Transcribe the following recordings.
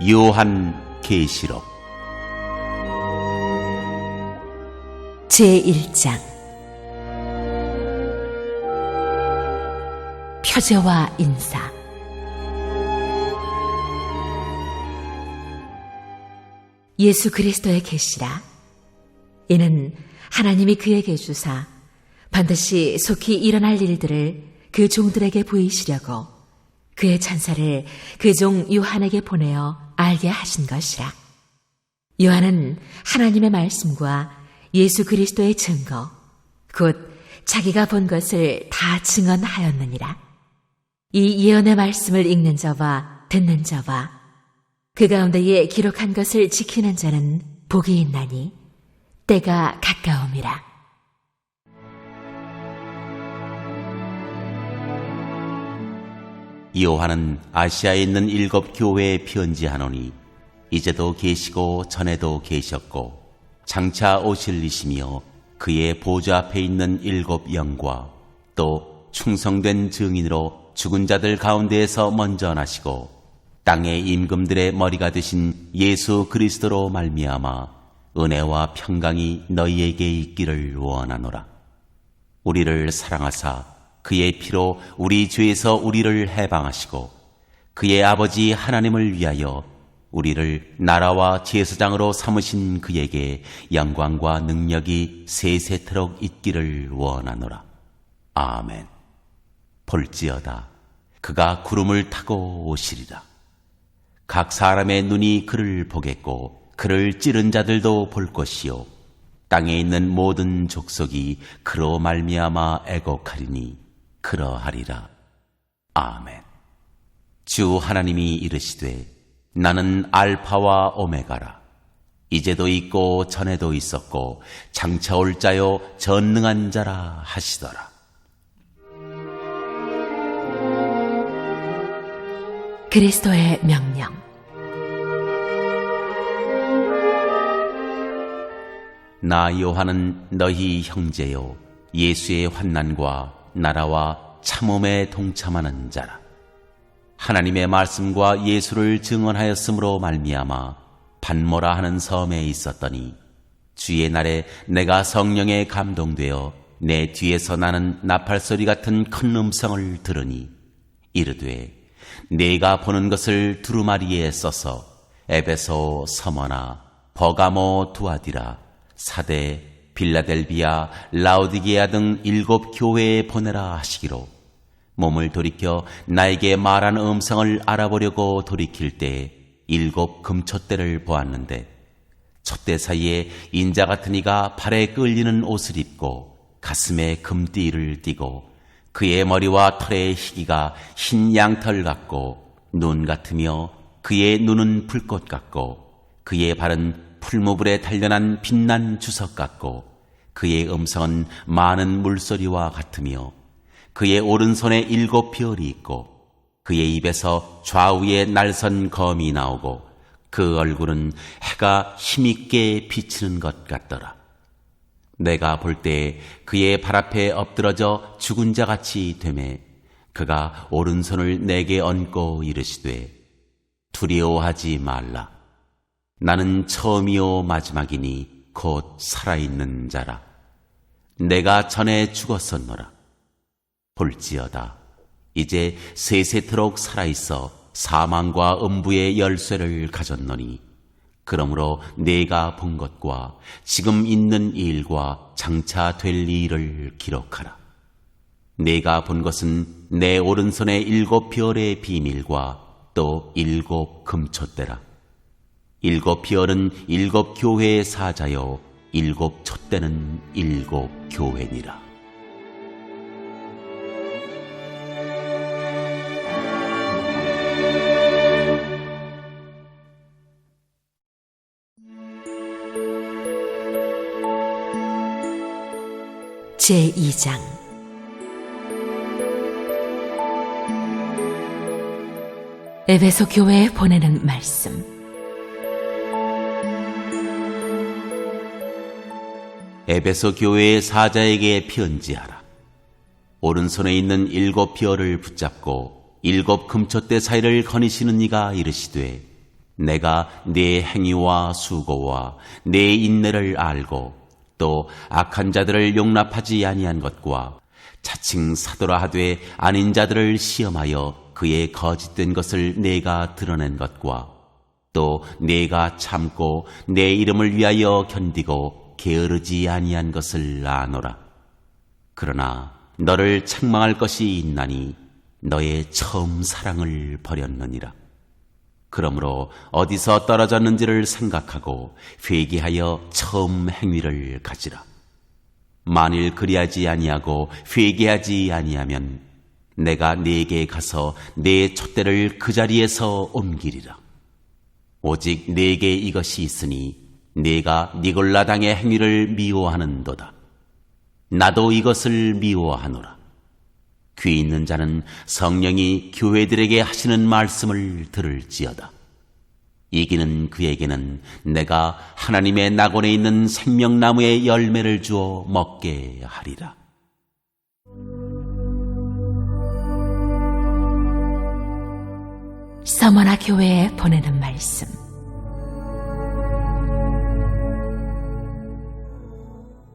요한계시록 제1장 표제와 인사. 예수 그리스도의 계시라. 이는 하나님이 그에게 주사 반드시 속히 일어날 일들을 그 종들에게 보이시려고 그의 천사를 그 종 요한에게 보내어 알게 하신 것이라. 요한은 하나님의 말씀과 예수 그리스도의 증거, 곧 자기가 본 것을 다 증언하였느니라. 이 예언의 말씀을 읽는 자와 듣는 자와 그 가운데에 기록한 것을 지키는 자는 복이 있나니 때가 가까움이라. 요한은 아시아에 있는 7 교회에 편지하노니 이제도 계시고 전에도 계셨고 장차 오실 이시며 그의 보좌 앞에 있는 7 영과 또 충성된 증인으로 죽은 자들 가운데에서 먼저 나시고 땅의 임금들의 머리가 되신 예수 그리스도로 말미암아 은혜와 평강이 너희에게 있기를 원하노라. 우리를 사랑하사 그의 피로 우리 죄에서 우리를 해방하시고 그의 아버지 하나님을 위하여 우리를 나라와 제사장으로 삼으신 그에게 영광과 능력이 세세토록 있기를 원하노라. 아멘. 볼지어다 그가 구름을 타고 오시리라. 각 사람의 눈이 그를 보겠고 그를 찌른 자들도 볼 것이요 땅에 있는 모든 족속이 그로 말미암아 애곡하리니 그러하리라. 아멘. 주 하나님이 이르시되 나는 알파와 오메가라. 이제도 있고 전에도 있었고 장차 올 자요 전능한 자라 하시더라. 그리스도의 명령. 나 요한은 너희 형제요 예수의 환난과 나라와 참음에 동참하는 자라. 하나님의 말씀과 예수를 증언하였으므로 말미암아 반모라 하는 섬에 있었더니 주의 날에 내가 성령에 감동되어 내 뒤에서 나는 나팔소리 같은 큰 음성을 들으니 이르되 내가 보는 것을 두루마리에 써서 에베소, 서머나, 버가모, 두아디라, 사대, 빌라델비아, 라오디게아 등 7 교회에 보내라 하시기로 몸을 돌이켜 나에게 말한 음성을 알아보려고 돌이킬 때 7 금촛대를 보았는데 촛대 사이에 인자 같은 이가 발에 끌리는 옷을 입고 가슴에 금띠를 띠고 그의 머리와 털의 희기가 흰 양털 같고 눈 같으며 그의 눈은 불꽃 같고 그의 발은 풀무불에 단련한 빛난 주석 같고 그의 음성은 많은 물소리와 같으며 그의 오른손에 7 별이 있고 그의 입에서 좌우에 날선 검이 나오고 그 얼굴은 해가 힘있게 비치는 것 같더라. 내가 볼 때 그의 발 앞에 엎드러져 죽은 자같이 되매 그가 오른손을 내게 얹고 이르시되 두려워하지 말라. 나는 처음이요 마지막이니 곧 살아있는 자라. 내가 전에 죽었었노라. 볼지어다 이제 세세토록 살아있어 사망과 음부의 열쇠를 가졌노니 그러므로 내가 본 것과 지금 있는 일과 장차 될 일을 기록하라. 내가 본 것은 내 오른손의 7 별의 비밀과 또 7 금촛대라. 7 별은 7 교회의 사자요 7 촛대는 7 교회니라. 제2장 에베소 교회에 보내는 말씀. 에베소 교회의 사자에게 편지하라. 오른손에 있는 7 별을 붙잡고 7 금촛대 사이를 거니시는 이가 이르시되 내가 네 행위와 수고와 네 인내를 알고 또 악한 자들을 용납하지 아니한 것과 자칭 사도라 하되 아닌 자들을 시험하여 그의 거짓된 것을 내가 드러낸 것과 또 내가 참고 내 이름을 위하여 견디고 게으르지 아니한 것을 아노라. 그러나 너를 책망할 것이 있나니 너의 처음 사랑을 버렸느니라. 그러므로 어디서 떨어졌는지를 생각하고 회개하여 처음 행위를 가지라. 만일 그리하지 아니하고 회개하지 아니하면 내가 네게 가서 네 촛대를 그 자리에서 옮기리라. 오직 네게 이것이 있으니 네가 니골라당의 행위를 미워하는도다. 나도 이것을 미워하노라. 귀 있는 자는 성령이 교회들에게 하시는 말씀을 들을지어다. 이기는 그에게는 내가 하나님의 낙원에 있는 생명나무의 열매를 주어 먹게 하리라. 서머나 교회에 보내는 말씀.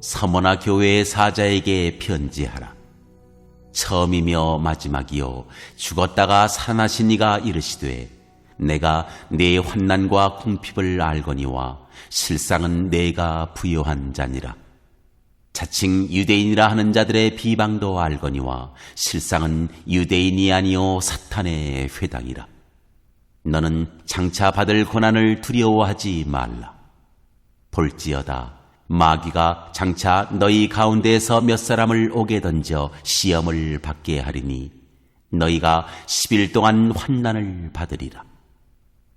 서머나 교회의 사자에게 편지하라. 처음이며 마지막이요 죽었다가 살아나신 이가 이르시되 내가 네 환난과 궁핍을 알거니와 실상은 내가 부요한 자니라. 자칭 유대인이라 하는 자들의 비방도 알거니와 실상은 유대인이 아니요 사탄의 회당이라. 너는 장차 받을 고난을 두려워하지 말라. 볼지어다 마귀가 장차 너희 가운데에서 몇 사람을 옥에 던져 시험을 받게 하리니 너희가 10일 동안 환난을 받으리라.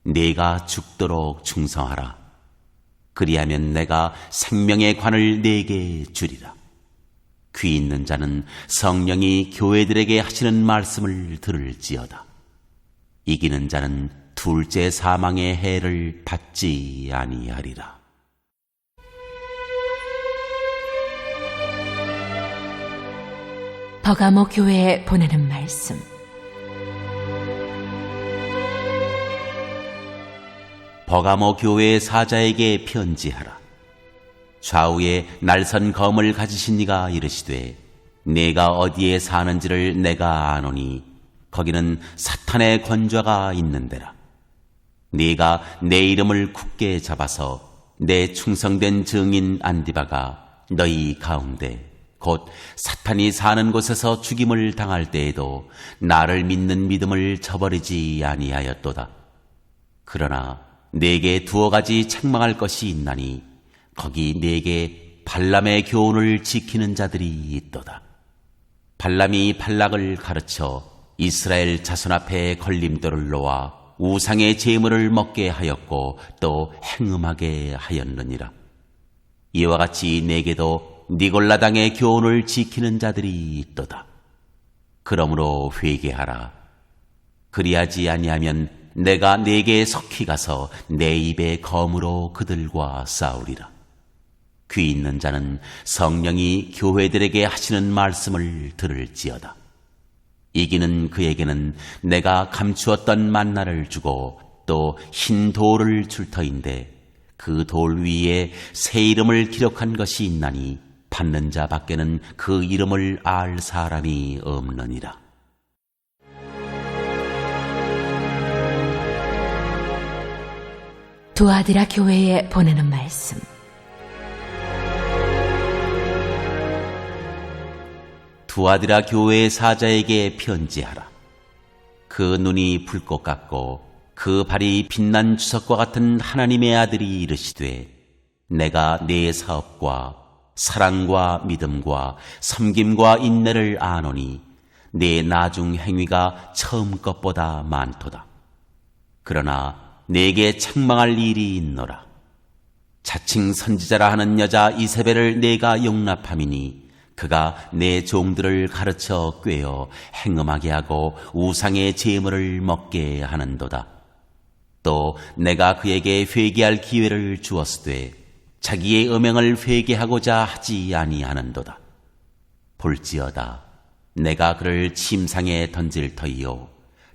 네가 죽도록 충성하라. 그리하면 내가 생명의 관을 네게 주리라. 귀 있는 자는 성령이 교회들에게 하시는 말씀을 들을지어다. 이기는 자는 둘째 사망의 해를 받지 아니하리라. 버가모 교회에 보내는 말씀. 버가모 교회의 사자에게 편지하라. 좌우에 날선 검을 가지신 이가 이르시되 내가 어디에 사는지를 내가 아노니 거기는 사탄의 권좌가 있는 데라. 네가 내 이름을 굳게 잡아서 내 충성된 증인 안디바가 너희 가운데 곧 사탄이 사는 곳에서 죽임을 당할 때에도 나를 믿는 믿음을 저버리지 아니하였도다. 그러나 네게 두어 가지 책망할 것이 있나니 거기 네게 발람의 교훈을 지키는 자들이 있도다. 발람이 발락을 가르쳐 이스라엘 자손 앞에 걸림돌을 놓아 우상의 제물을 먹게 하였고 또 행음하게 하였느니라. 이와 같이 네게도 니골라당의 교훈을 지키는 자들이 있도다. 그러므로 회개하라. 그리하지 아니하면 내가 네게 석히 가서 내 입의 검으로 그들과 싸우리라. 귀 있는 자는 성령이 교회들에게 하시는 말씀을 들을지어다. 이기는 그에게는 내가 감추었던 만나를 주고 또 흰 돌을 줄 터인데 그 돌 위에 새 이름을 기록한 것이 있나니 받는 자 밖에는 그 이름을 알 사람이 없느니라. 두아디라 교회에 보내는 말씀. 두아디라 교회의 사자에게 편지하라. 그 눈이 불꽃 같고 그 발이 빛난 주석과 같은 하나님의 아들이 이르시되 내가 네 사업과 사랑과 믿음과 섬김과 인내를 아노니 네 나중 행위가 처음 것보다 많도다. 그러나 네게 책망할 일이 있노라. 자칭 선지자라 하는 여자 이세벨을 내가 용납함이니 그가 내 종들을 가르쳐 꿰어 행음하게 하고 우상의 제물을 먹게 하는도다. 또 내가 그에게 회개할 기회를 주었으되 자기의 음행을 회개하고자 하지 아니하는도다. 볼지어다 내가 그를 침상에 던질 터이요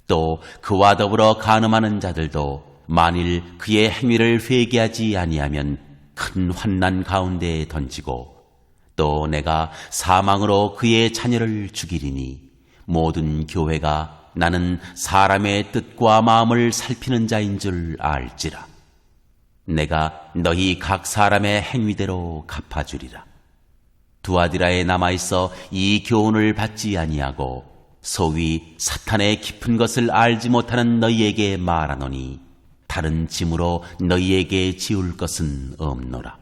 또 그와 더불어 간음하는 자들도 만일 그의 행위를 회개하지 아니하면 큰 환난 가운데에 던지고 또 내가 사망으로 그의 자녀를 죽이리니 모든 교회가 나는 사람의 뜻과 마음을 살피는 자인 줄 알지라. 내가 너희 각 사람의 행위대로 갚아주리라. 두아디라에 남아있어 이 교훈을 받지 아니하고 소위 사탄의 깊은 것을 알지 못하는 너희에게 말하노니 다른 짐으로 너희에게 지울 것은 없노라.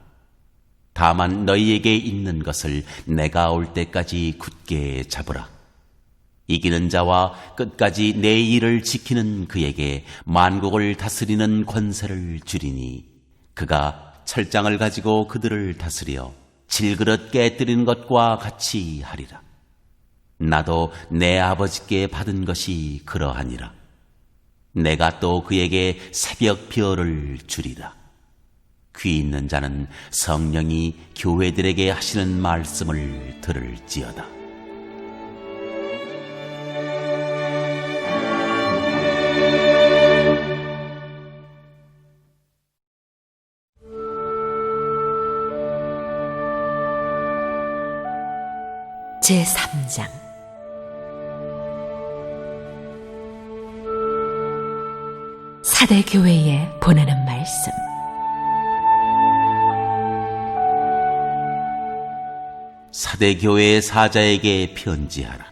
다만 너희에게 있는 것을 내가 올 때까지 굳게 잡으라. 이기는 자와 끝까지 내 일을 지키는 그에게 만국을 다스리는 권세를 주리니 그가 철장을 가지고 그들을 다스려 질그릇 깨뜨리는 것과 같이 하리라. 나도 내 아버지께 받은 것이 그러하니라. 내가 또 그에게 새벽 별을 주리라. 귀 있는 자는 성령이 교회들에게 하시는 말씀을 들을지어다. 제3장 사대 교회에 보내는 말씀. 사대 교회의 사자에게 편지하라.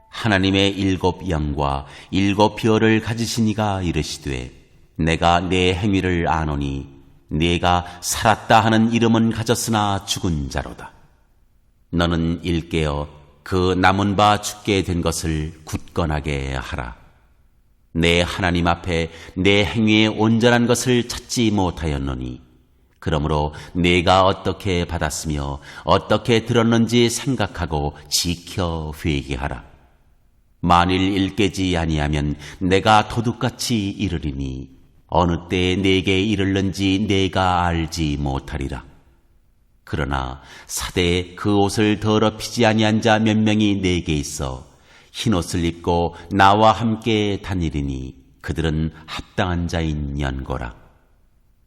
하나님의 일곱 영과 일곱 별을 가지신 이가 이르시되 내가 내 행위를 아노니 네가 살았다 하는 이름은 가졌으나 죽은 자로다. 너는 일깨어 그 남은 바 죽게 된 것을 굳건하게 하라. 내 하나님 앞에 내 행위의 온전한 것을 찾지 못하였노니 그러므로 네가 어떻게 받았으며 어떻게 들었는지 생각하고 지켜 회개하라. 만일 일깨지 아니하면 내가 도둑같이 이르리니 어느 때에 네게 이르는지 네가 알지 못하리라. 그러나 사대에 그 옷을 더럽히지 아니한 자 몇 명이 네게 있어 흰옷을 입고 나와 함께 다니리니 그들은 합당한 자인 연고라.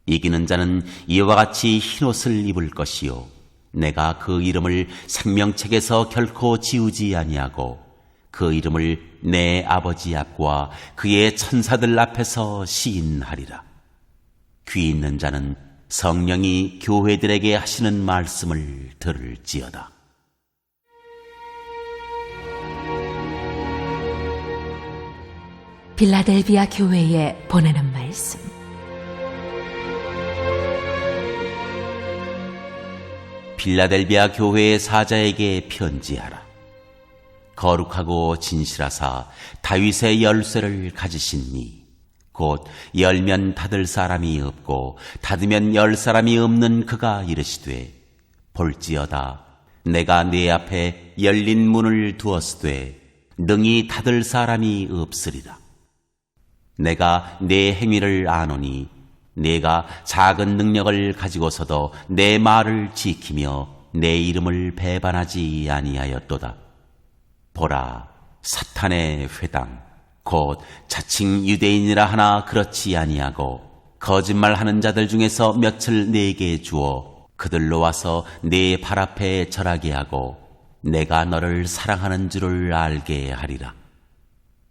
이기는 자는 이와 같이 흰옷을 입을 것이요 내가 그 이름을 생명책에서 결코 지우지 아니하고 그 이름을 내 아버지 앞과 그의 천사들 앞에서 시인하리라. 귀 있는 자는 성령이 교회들에게 하시는 말씀을 들을지어다. 빌라델비아 교회에 보내는 말씀. 빌라델비아 교회의 사자에게 편지하라. 거룩하고 진실하사 다윗의 열쇠를 가지신 이, 곧 열면 닫을 사람이 없고 닫으면 열 사람이 없는 그가 이르시되 볼지어다 내가 네 앞에 열린 문을 두었으되 능히 닫을 사람이 없으리라. 내가 네 행위를 아노니 네가 작은 능력을 가지고서도 내 말을 지키며 내 이름을 배반하지 아니하였도다. 보라, 사탄의 회당 곧 자칭 유대인이라 하나 그렇지 아니하고 거짓말하는 자들 중에서 몇을 네게 주어 그들로 와서 네 발 앞에 절하게 하고 내가 너를 사랑하는 줄을 알게 하리라.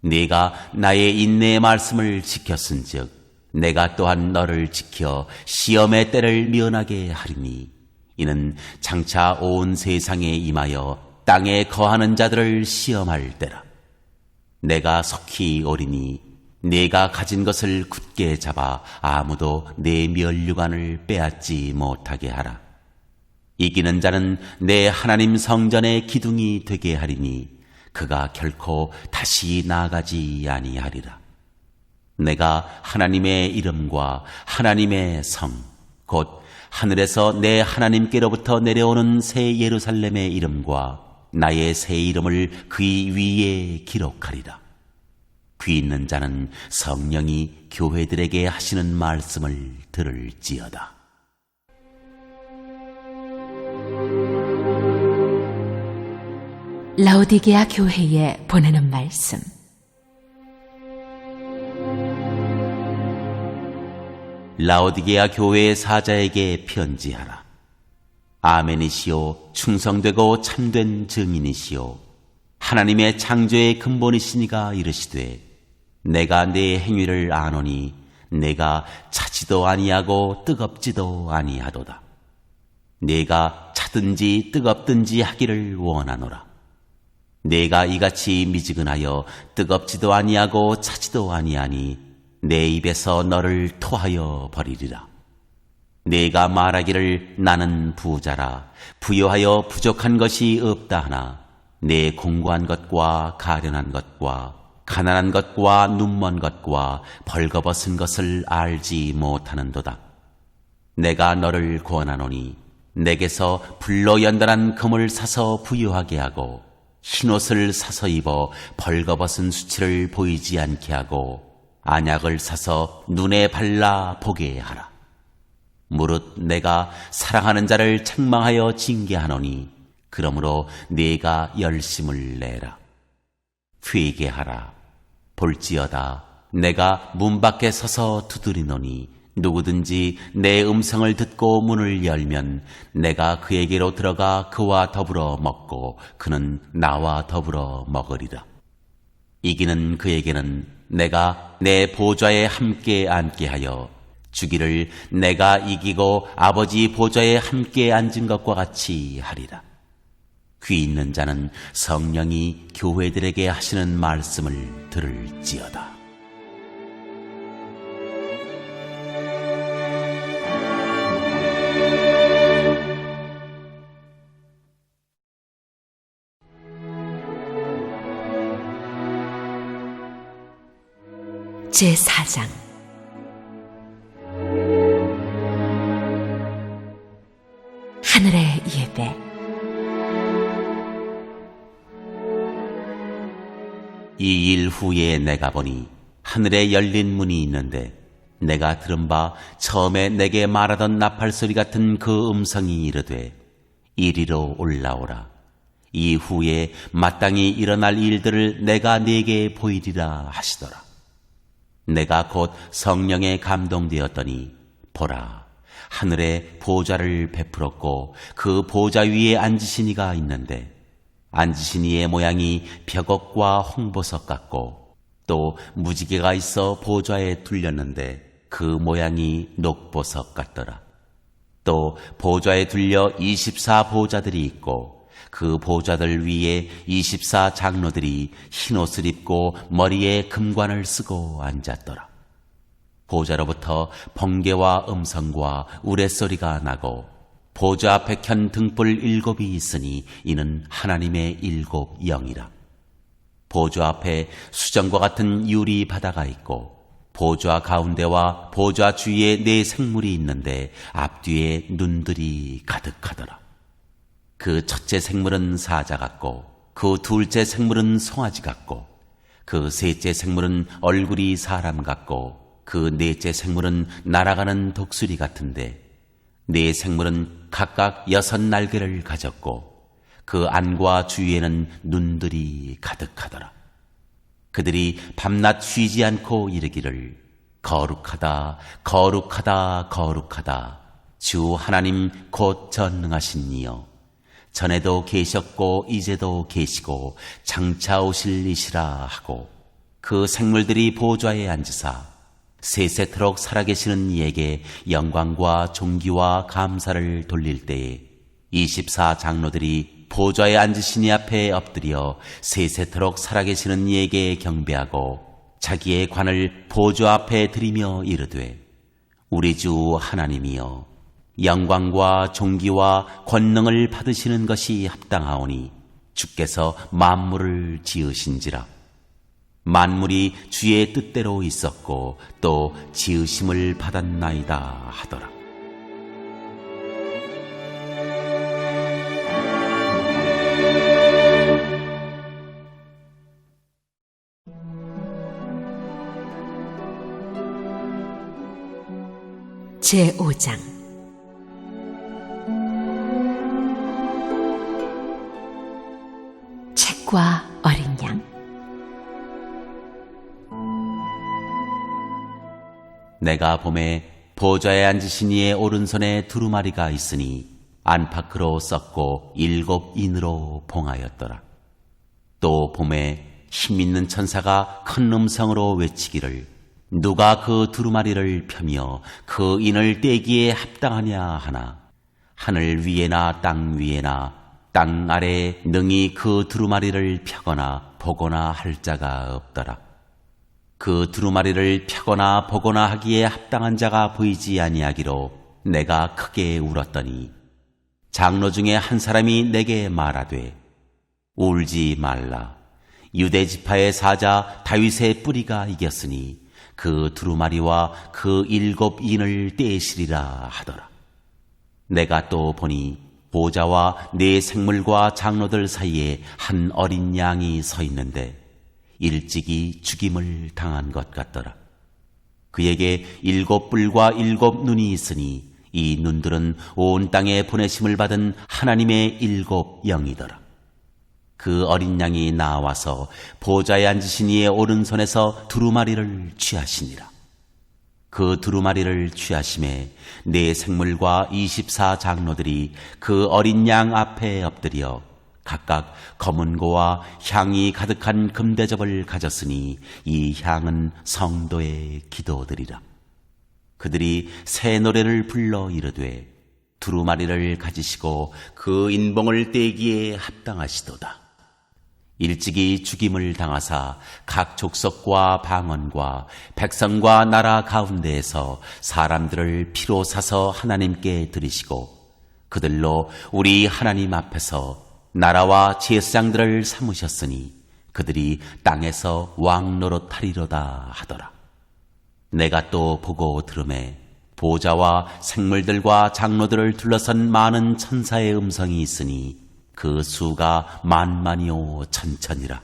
네가 나의 인내의 말씀을 지켰은즉 내가 또한 너를 지켜 시험의 때를 면하게 하리니 이는 장차 온 세상에 임하여 땅에 거하는 자들을 시험할 때라. 내가 속히 오리니 네가 가진 것을 굳게 잡아 아무도 내 면류관을 빼앗지 못하게 하라. 이기는 자는 내 하나님 성전의 기둥이 되게 하리니 그가 결코 다시 나아가지 아니하리라. 내가 하나님의 이름과 하나님의 성, 곧 하늘에서 내 하나님께로부터 내려오는 새 예루살렘의 이름과 나의 새 이름을 그 위에 기록하리라. 귀 있는 자는 성령이 교회들에게 하시는 말씀을 들을지어다. 라오디게아 교회에 보내는 말씀. 라오디게아 교회의 사자에게 편지하라. 아멘이시요 충성되고 참된 증인이시요 하나님의 창조의 근본이시니가 이르시되 내가 네 행위를 아노니 내가 차지도 아니하고 뜨겁지도 아니하도다. 내가 차든지 뜨겁든지 하기를 원하노라. 내가 이같이 미지근하여 뜨겁지도 아니하고 차지도 아니하니 내 입에서 너를 토하여 버리리라. 내가 말하기를 나는 부자라 부요하여 부족한 것이 없다 하나 내 공고한 것과 가련한 것과 가난한 것과 눈먼 것과 벌거벗은 것을 알지 못하는도다. 내가 너를 권하노니 내게서 불로 연단한 금을 사서 부유하게 하고 흰옷을 사서 입어 벌거벗은 수치를 보이지 않게 하고 안약을 사서 눈에 발라 보게 하라. 무릇 내가 사랑하는 자를 책망하여 징계하노니 그러므로 네가 열심을 내라. 회개하라. 볼지어다 내가 문 밖에 서서 두드리노니 누구든지 내 음성을 듣고 문을 열면 내가 그에게로 들어가 그와 더불어 먹고 그는 나와 더불어 먹으리라. 이기는 그에게는 내가 내 보좌에 함께 앉게 하여 주기를 내가 이기고 아버지 보좌에 함께 앉은 것과 같이 하리라. 귀 있는 자는 성령이 교회들에게 하시는 말씀을 들을지어다. 제4장 하늘의 예배. 이 일 후에 내가 보니 하늘에 열린 문이 있는데 내가 들은 바 처음에 내게 말하던 나팔소리 같은 그 음성이 이르되 이리로 올라오라. 이후에 마땅히 일어날 일들을 내가 네게 보이리라 하시더라. 내가 곧 성령에 감동되었더니 보라 하늘에 보좌를 베풀었고 그 보좌 위에 앉으신 이가 있는데 앉으신 이의 모양이 벽옥과 홍보석 같고 또 무지개가 있어 보좌에 둘렸는데 그 모양이 녹보석 같더라. 또 보좌에 둘려 24보좌들이 있고 그 보좌들 위에 24장로들이 흰옷을 입고 머리에 금관을 쓰고 앉았더라. 보좌로부터 번개와 음성과 우레소리가 나고 보좌 앞에 켠 등불 7이 있으니 이는 하나님의 7 영이라. 보좌 앞에 수정과 같은 유리 바다가 있고 보좌 가운데와 보좌 주위에 4 생물이 있는데 앞뒤에 눈들이 가득하더라. 그 첫째 생물은 사자 같고 그 둘째 생물은 송아지 같고 그 셋째 생물은 얼굴이 사람 같고 그 넷째 생물은 날아가는 독수리 같은데 4 생물은 각각 6 날개를 가졌고 그 안과 주위에는 눈들이 가득하더라. 그들이 밤낮 쉬지 않고 이르기를 거룩하다 거룩하다 거룩하다 주 하나님 곧 전능하신 이여 전에도 계셨고 이제도 계시고 장차 오실 이시라 하고 그 생물들이 보좌에 앉으사 세세토록 살아계시는 이에게 영광과 존귀와 감사를 돌릴 때에 24장로들이 보좌에 앉으신 이 앞에 엎드려 세세토록 살아계시는 이에게 경배하고 자기의 관을 보좌 앞에 들이며 이르되 우리 주 하나님이여 영광과 존귀와 권능을 받으시는 것이 합당하오니 주께서 만물을 지으신지라. 만물이 주의 뜻대로 있었고 또 지으심을 받았나이다 하더라. 제5장 책과 어린 양. 내가 봄에 보좌에 앉으신 이의 오른손에 두루마리가 있으니 안팎으로 썩고 7인으로 봉하였더라. 또 봄에 힘있는 천사가 큰 음성으로 외치기를 누가 그 두루마리를 펴며 그 인을 떼기에 합당하냐 하나 하늘 위에나 땅 위에나 땅 아래에 능히 그 두루마리를 펴거나 보거나 할 자가 없더라. 그 두루마리를 펴거나 보거나 하기에 합당한 자가 보이지 아니하기로 내가 크게 울었더니 장로 중에 한 사람이 내게 말하되 울지 말라. 유대 지파의 사자 다윗의 뿌리가 이겼으니 그 두루마리와 그 7인을 떼시리라 하더라. 내가 또 보니 보좌와 네 생물과 장로들 사이에 한 어린 양이 서 있는데 일찍이 죽임을 당한 것 같더라. 그에게 7뿔과 7눈이 있으니 이 눈들은 온 땅에 보내심을 받은 하나님의 7영이더라. 그 어린 양이 나와서 보좌에 앉으신 이의 오른손에서 두루마리를 취하시니라. 그 두루마리를 취하심에 네 생물과 24장로들이 그 어린 양 앞에 엎드려 각각 검은고와 향이 가득한 금대접을 가졌으니 이 향은 성도의 기도들이라. 그들이 새 노래를 불러 이르되 두루마리를 가지시고 그 인봉을 떼기에 합당하시도다. 일찍이 죽임을 당하사 각 족속과 방언과 백성과 나라 가운데에서 사람들을 피로 사서 하나님께 드리시고 그들로 우리 하나님 앞에서 나라와 제사장들을 삼으셨으니 그들이 땅에서 왕 노릇하리로다 하더라. 내가 또 보고 들으매 보좌와 생물들과 장로들을 둘러선 많은 천사의 음성이 있으니 그 수가 만만이요 천천이라.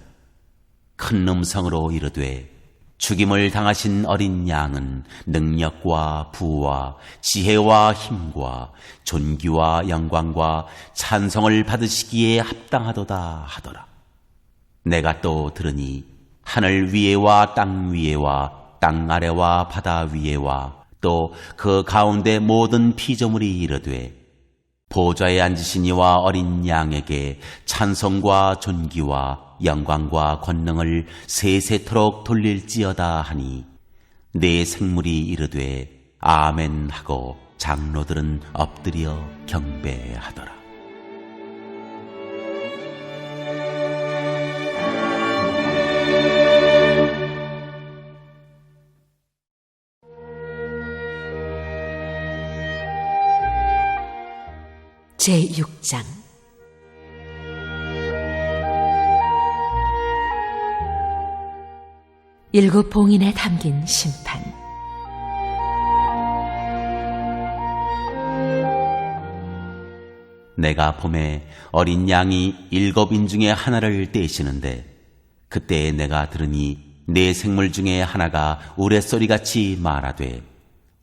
큰 음성으로 이르되 죽임을 당하신 어린 양은 능력과 부와 지혜와 힘과 존귀와 영광과 찬송을 받으시기에 합당하도다 하더라. 내가 또 들으니 하늘 위에와 땅 위에와 땅 아래와 바다 위에와 또 그 가운데 모든 피조물이 이르되 보좌에 앉으신 이와 어린 양에게 찬송과 존귀와 영광과 권능을 세세토록 돌릴지어다 하니 네 생물이 이르되 아멘 하고 장로들은 엎드려 경배하더라. 제6장 일곱 봉인에 담긴 심판. 내가 봄에 어린 양이 7인 중에 하나를 떼시는데 그때 내가 들으니 네 생물 중에 하나가 우레소리같이 말하되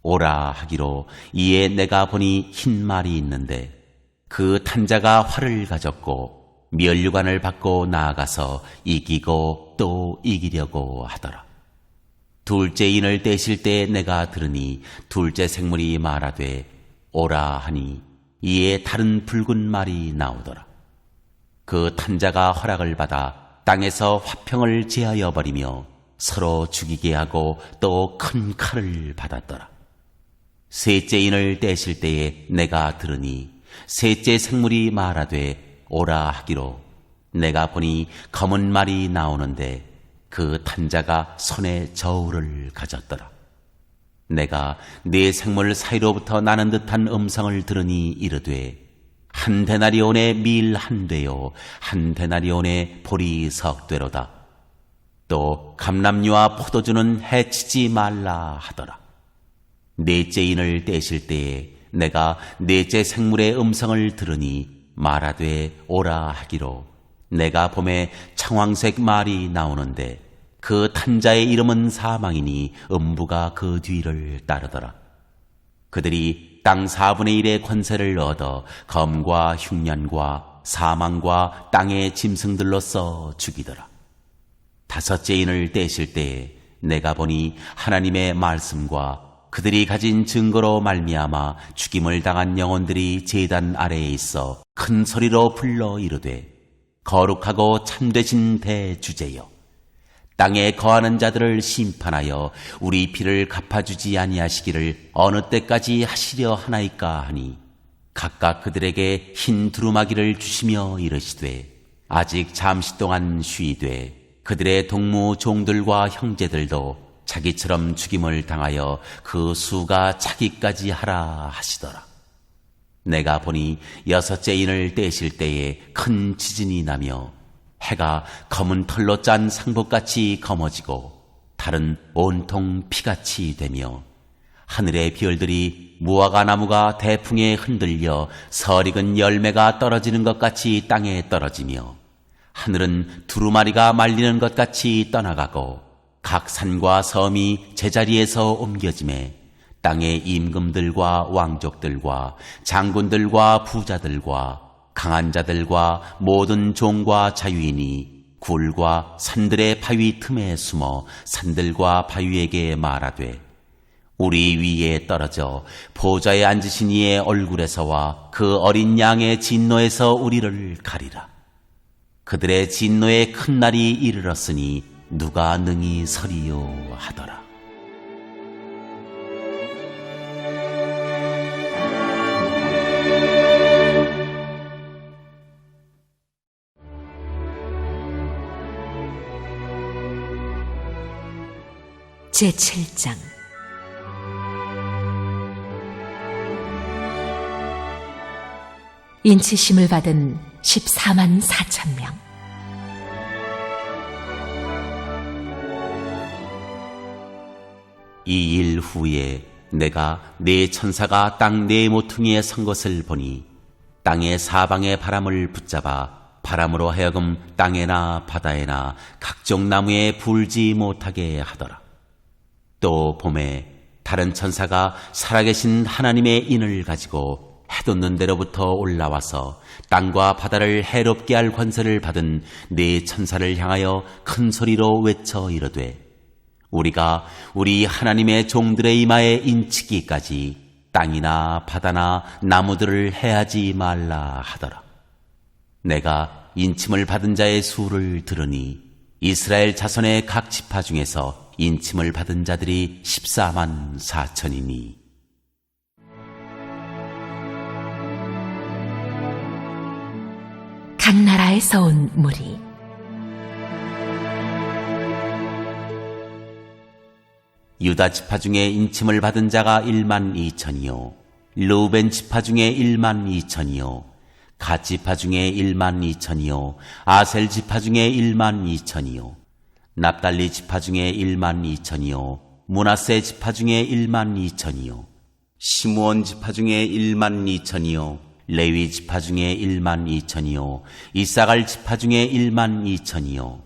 오라 하기로 이에 내가 보니 흰 말이 있는데 그 탄자가 활을 가졌고 면류관을 받고 나아가서 이기고 또 이기려고 하더라. 둘째 인을 떼실 때 내가 들으니 둘째 생물이 말하되 오라 하니 이에 다른 붉은 말이 나오더라. 그 탄자가 허락을 받아 땅에서 화평을 제하여 버리며 서로 죽이게 하고 또 큰 칼을 받았더라. 셋째 인을 떼실 때에 내가 들으니 셋째 생물이 말하되 오라 하기로 내가 보니 검은 말이 나오는데 그 탄자가 손에 저울을 가졌더라. 내가 네 생물 사이로부터 나는 듯한 음성을 들으니 이르되 한 데나리온의 밀 한 되요 한 데나리온의 보리 석 되로다. 또 감람류와 포도주는 해치지 말라 하더라. 넷째 인을 떼실 때에 내가 넷째 생물의 음성을 들으니 말하되 오라 하기로 내가 봄에 청황색 말이 나오는데 그 탄자의 이름은 사망이니 음부가 그 뒤를 따르더라. 그들이 땅 4분의 1의 권세를 얻어 검과 흉년과 사망과 땅의 짐승들로서 죽이더라. 다섯째 인을 떼실 때에 내가 보니 하나님의 말씀과 그들이 가진 증거로 말미암아 죽임을 당한 영혼들이 제단 아래에 있어 큰 소리로 불러 이르되 거룩하고 참되신 대주제여, 땅에 거하는 자들을 심판하여 우리 피를 갚아주지 아니하시기를 어느 때까지 하시려 하나이까 하니, 각각 그들에게 흰 두루마기를 주시며 이르시되 아직 잠시 동안 쉬되 그들의 동무 종들과 형제들도 자기처럼 죽임을 당하여 그 수가 차기까지 하라 하시더라. 내가 보니 여섯째 인을 떼실 때에 큰 지진이 나며 해가 검은 털로 짠 상복같이 검어지고 달은 온통 피같이 되며 하늘의 별들이 무화과 나무가 대풍에 흔들려 설익은 열매가 떨어지는 것 같이 땅에 떨어지며 하늘은 두루마리가 말리는 것 같이 떠나가고 각 산과 섬이 제자리에서 옮겨지매 땅의 임금들과 왕족들과 장군들과 부자들과 강한 자들과 모든 종과 자유인이 굴과 산들의 바위 틈에 숨어 산들과 바위에게 말하되 우리 위에 떨어져 보좌에 앉으신 이의 얼굴에서와 그 어린 양의 진노에서 우리를 가리라. 그들의 진노의 큰 날이 이르렀으니 누가 능히 서리요 하더라. 제7장. 인치심을 받은 14만 4천 명. 이 일 후에 내가 네 천사가 땅 네 모퉁이에 선 것을 보니 땅의 사방의 바람을 붙잡아 바람으로 하여금 땅에나 바다에나 각종 나무에 불지 못하게 하더라. 또 봄에 다른 천사가 살아계신 하나님의 인을 가지고 해돋는 데로부터 올라와서 땅과 바다를 해롭게 할 권세를 받은 네 천사를 향하여 큰 소리로 외쳐 이르되 우리가 우리 하나님의 종들의 이마에 인치기까지 땅이나 바다나 나무들을 해하지 말라 하더라. 내가 인침을 받은 자의 수를 들으니 이스라엘 자손의 각 지파 중에서 인침을 받은 자들이 14만 4천이니 각 나라에서 온 무리. 유다 지파 중에 인침을 받은 자가 1만 2천이요 르우벤 지파 중에 1만 2천이요 갓 지파 중에 1만 2천이요 아셀 지파 중에 1만 2천이요 납달리 지파 중에 1만 2천이요 므낫세 지파 중에 1만 2천이요 시므온 지파 중에 1만 2천이요 레위 지파 중에 1만 2천이요 이사갈 지파 중에 1만 2천이요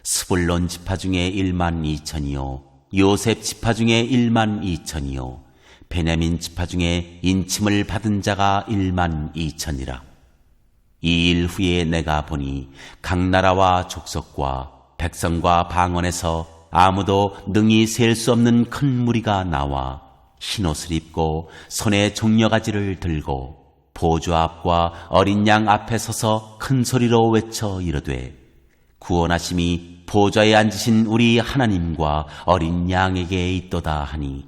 스불론 지파 중에 1만 2천이요 요셉 지파 중에 1만 2천이요 베냐민 지파 중에 인침을 받은 자가 1만 2천이라. 이 일 후에 내가 보니 각 나라와 족속과 백성과 방언에서 아무도 능히 셀 수 없는 큰 무리가 나와 흰옷을 입고 손에 종려가지를 들고 보좌 앞과 어린 양 앞에 서서 큰 소리로 외쳐 이르되 구원하심이 보좌에 앉으신 우리 하나님과 어린 양에게 있도다 하니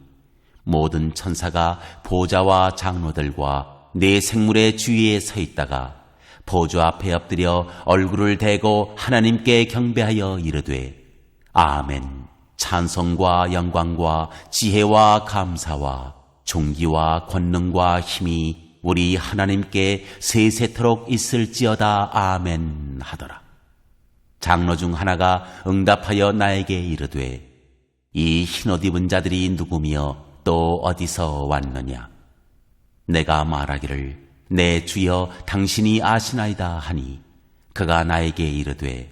모든 천사가 보좌와 장로들과 네 생물의 주위에 서 있다가 보좌 앞에 엎드려 얼굴을 대고 하나님께 경배하여 이르되 아멘. 찬송과 영광과 지혜와 감사와 존귀와 권능과 힘이 우리 하나님께 세세토록 있을지어다. 아멘 하더라. 장로 중 하나가 응답하여 나에게 이르되 이 흰옷 입은 자들이 누구며 또 어디서 왔느냐. 내가 말하기를 내 주여 당신이 아시나이다 하니 그가 나에게 이르되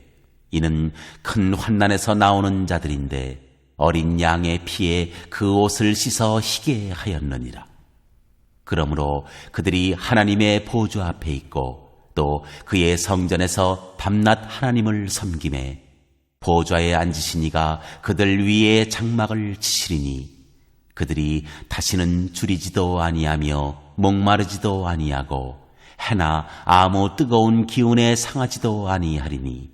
이는 큰 환난에서 나오는 자들인데 어린 양의 피에 그 옷을 씻어 희게 하였느니라. 그러므로 그들이 하나님의 보좌 앞에 있고 또 그의 성전에서 밤낮 하나님을 섬기매 보좌에 앉으신 이가 그들 위에 장막을 치시리니 그들이 다시는 줄이지도 아니하며 목마르지도 아니하고 해나 아무 뜨거운 기운에 상하지도 아니하리니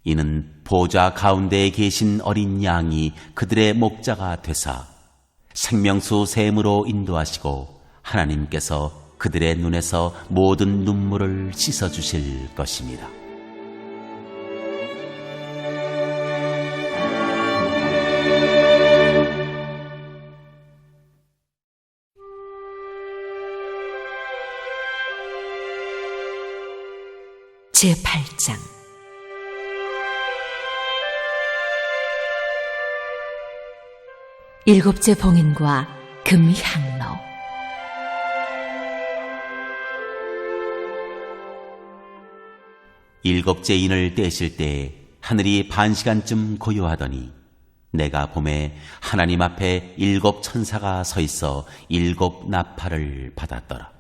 이는 보좌 가운데에 계신 어린 양이 그들의 목자가 되사 생명수 샘으로 인도하시고 하나님께서 그들의 눈에서 모든 눈물을 씻어주실 것입니다. 제8장 일곱째 봉인과 금향로. 일곱째 인을 떼실 때에 하늘이 반시간쯤 고요하더니 내가 봄에 하나님 앞에 일곱 천사가 서 있어 일곱 나팔을 받았더라.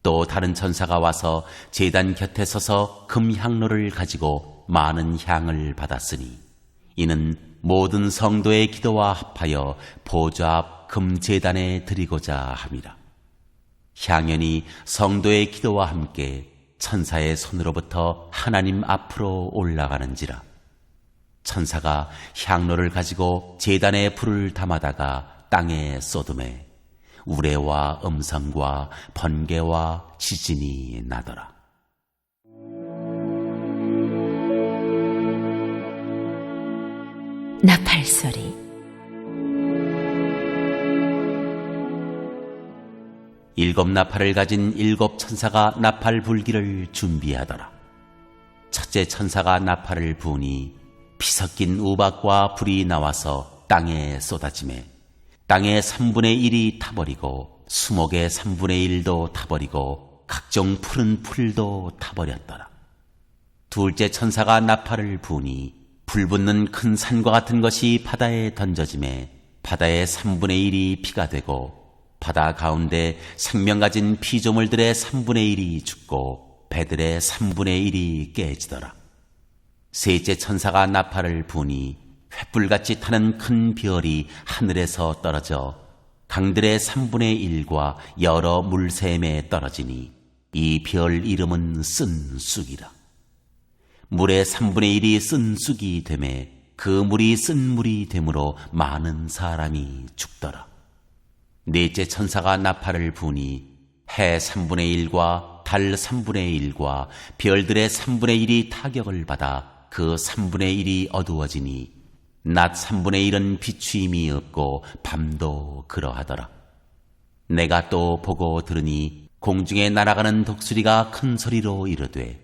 또 다른 천사가 와서 제단 곁에 서서 금향로를 가지고 많은 향을 받았으니 이는 모든 성도의 기도와 합하여 보좌 앞 금제단에 드리고자 함이라. 향연이 성도의 기도와 함께 천사의 손으로부터 하나님 앞으로 올라가는지라. 천사가 향로를 가지고 제단에 불을 담아다가 땅에 쏟음에 우레와 음성과 번개와 지진이 나더라. 나팔소리. 일곱 나팔을 가진 일곱 천사가 나팔 불기를 준비하더라. 첫째 천사가 나팔을 부으니 피 섞인 우박과 불이 나와서 땅에 쏟아지매 땅의 3분의 1이 타버리고 수목의 3분의 1도 타버리고 각종 푸른 풀도 타버렸더라. 둘째 천사가 나팔을 부으니 불붙는 큰 산과 같은 것이 바다에 던져지매 바다의 3분의 1이 피가 되고 바다 가운데 생명 가진 피조물들의 3분의 1이 죽고 배들의 3분의 1이 깨지더라. 셋째 천사가 나팔을 부으니 횃불같이 타는 큰 별이 하늘에서 떨어져 강들의 3분의 1과 여러 물샘에 떨어지니 이 별 이름은 쓴 쑥이라. 물의 3분의 1이 쓴 쑥이 되매 그 물이 쓴 물이 되므로 많은 사람이 죽더라. 넷째 천사가 나팔을 부으니 해 3분의 1과 달 3분의 1과 별들의 3분의 1이 타격을 받아 그 3분의 1이 어두워지니 낮 3분의 1은 비추임이 없고 밤도 그러하더라. 내가 또 보고 들으니 공중에 날아가는 독수리가 큰 소리로 이르되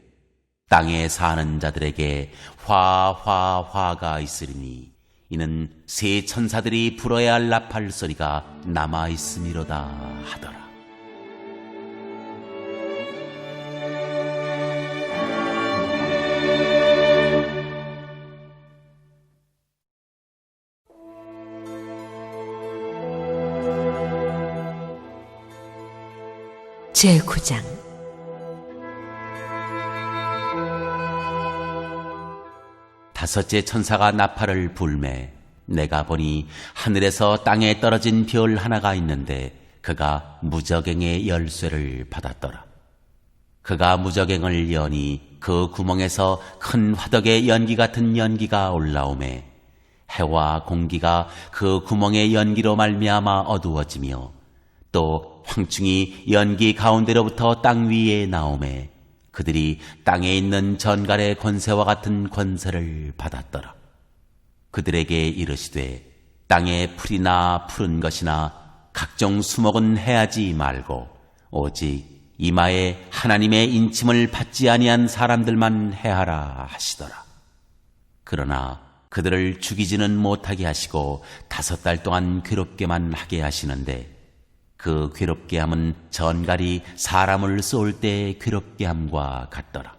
땅에 사는 자들에게 화가 있으리니 이는 세 천사들이 불어야 할 나팔 소리가 남아 있음이로다 하더라. 제9장 다섯째 천사가 나팔을 불매 내가 보니 하늘에서 땅에 떨어진 별 하나가 있는데 그가 무저갱의 열쇠를 받았더라. 그가 무저갱을 여니 그 구멍에서 큰 화덕의 연기 같은 연기가 올라오매 해와 공기가 그 구멍의 연기로 말미암아 어두워지며 또 황충이 연기 가운데로부터 땅 위에 나오매 그들이 땅에 있는 전갈의 권세와 같은 권세를 받았더라. 그들에게 이르시되 땅에 풀이나 푸른 것이나 각종 수목은 해하지 말고 오직 이마에 하나님의 인침을 받지 아니한 사람들만 해하라 하시더라. 그러나 그들을 죽이지는 못하게 하시고 5달 동안 괴롭게만 하게 하시는데 그 괴롭게 함은 전갈이 사람을 쏠 때 괴롭게 함과 같더라.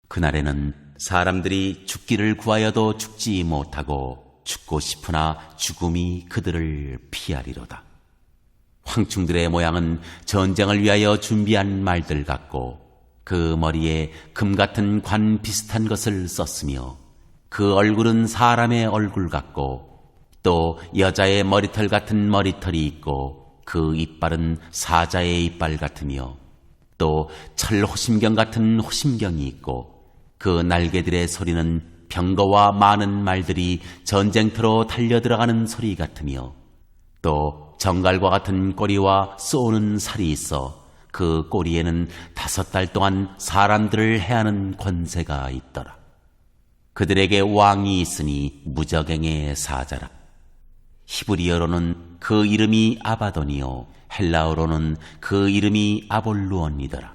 그날에는 사람들이 죽기를 구하여도 죽지 못하고 죽고 싶으나 죽음이 그들을 피하리로다. 황충들의 모양은 전쟁을 위하여 준비한 말들 같고 그 머리에 금 같은 관 비슷한 것을 썼으며 그 얼굴은 사람의 얼굴 같고 또 여자의 머리털 같은 머리털이 있고 그 이빨은 사자의 이빨 같으며 또 철호심경 같은 호심경이 있고 그 날개들의 소리는 병거와 많은 말들이 전쟁터로 달려들어가는 소리 같으며 또 정갈과 같은 꼬리와 쏘는 살이 있어 그 꼬리에는 5달 동안 사람들을 해하는 권세가 있더라. 그들에게 왕이 있으니 무저갱의 사자라. 히브리어로는 그 이름이 아바돈이요 헬라어로는 그 이름이 아볼루온이더라.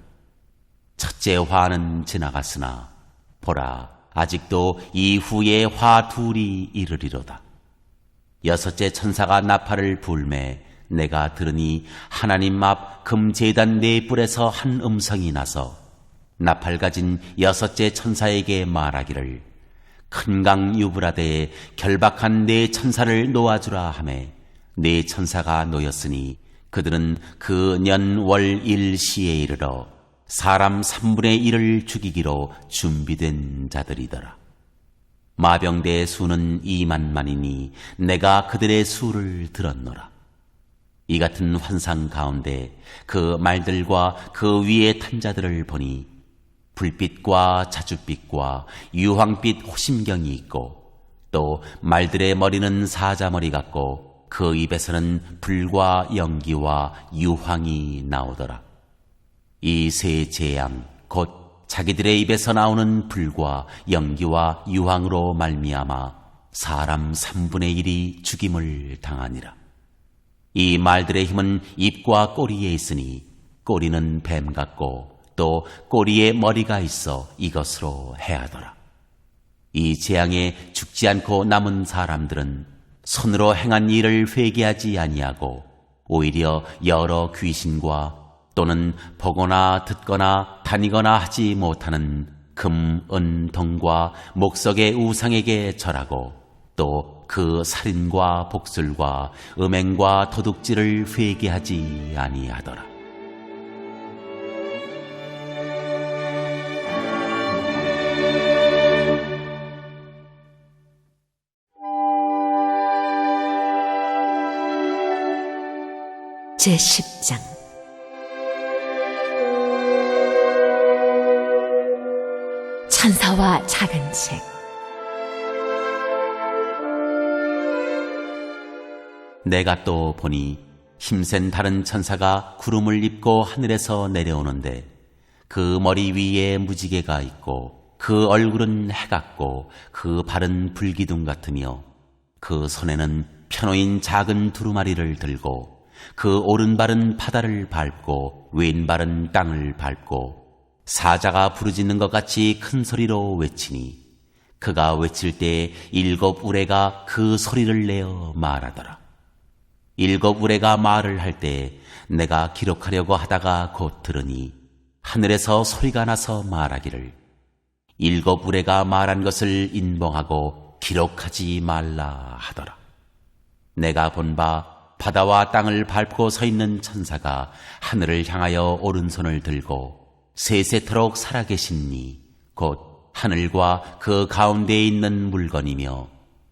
첫째 화는 지나갔으나 보라 아직도 이후에 화 둘이 이르리로다. 여섯째 천사가 나팔을 불매 내가 들으니 하나님 앞 금제단 네 뿔에서 한 음성이 나서 나팔 가진 여섯째 천사에게 말하기를 큰 강 유브라데에 결박한 네 천사를 놓아주라 하매 네 천사가 놓였으니 그들은 그 년 월 일 시에 이르러 사람 3분의 1을 죽이기로 준비된 자들이더라. 마병대의 수는 2만만이니 내가 그들의 수를 들었노라. 이 같은 환상 가운데 그 말들과 그 위에 탄 자들을 보니 불빛과 자줏빛과 유황빛 호심경이 있고 또 말들의 머리는 사자머리 같고 그 입에서는 불과 연기와 유황이 나오더라. 이 세 재앙 곧 자기들의 입에서 나오는 불과 연기와 유황으로 말미암아 사람 3분의 1이 죽임을 당하니라. 이 말들의 힘은 입과 꼬리에 있으니 꼬리는 뱀 같고 또 꼬리에 머리가 있어 이것으로 해하더라. 이 재앙에 죽지 않고 남은 사람들은 손으로 행한 일을 회개하지 아니하고 오히려 여러 귀신과 또는 보거나 듣거나 다니거나 하지 못하는 금, 은, 동과 목석의 우상에게 절하고 또 그 살인과 복술과 음행과 도둑질을 회개하지 아니하더라. 제10장 천사와 작은 책. 내가 또 보니 힘센 다른 천사가 구름을 입고 하늘에서 내려오는데 그 머리 위에 무지개가 있고 그 얼굴은 해 같고 그 발은 불기둥 같으며 그 손에는 펴놓인 작은 두루마리를 들고 그 오른발은 바다를 밟고 왼발은 땅을 밟고 사자가 부르짖는 것 같이 큰 소리로 외치니 그가 외칠 때 7 우레가 그 소리를 내어 말하더라. 7 우레가 말을 할 때 내가 기록하려고 하다가 곧 들으니 하늘에서 소리가 나서 말하기를 7 우레가 말한 것을 인봉하고 기록하지 말라 하더라. 내가 본 바 바다와 땅을 밟고 서 있는 천사가 하늘을 향하여 오른손을 들고 세세토록 살아계신 이 곧 하늘과 그 가운데에 있는 물건이며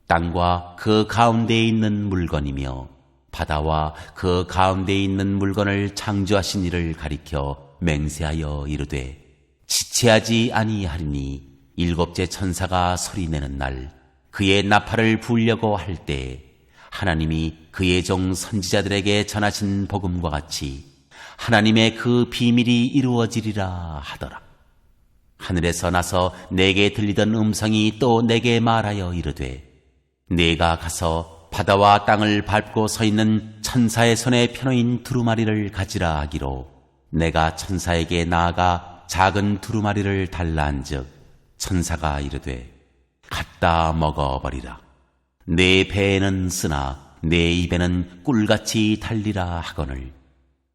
땅과 그 가운데에 있는 물건이며 바다와 그 가운데에 있는 물건을 창조하신 이를 가리켜 맹세하여 이르되 지체하지 아니하리니 7째 천사가 소리내는 날 그의 나팔을 불려고 할 때 하나님이 그의 종 선지자들에게 전하신 복음과 같이 하나님의 그 비밀이 이루어지리라 하더라. 하늘에서 나서 내게 들리던 음성이 또 내게 말하여 이르되 내가 가서 바다와 땅을 밟고 서 있는 천사의 손에 펴놓인 두루마리를 가지라 하기로 내가 천사에게 나아가 작은 두루마리를 달라 한즉 천사가 이르되 갖다 먹어버리라. 내 배에는 쓰나 내 입에는 꿀같이 달리라 하거늘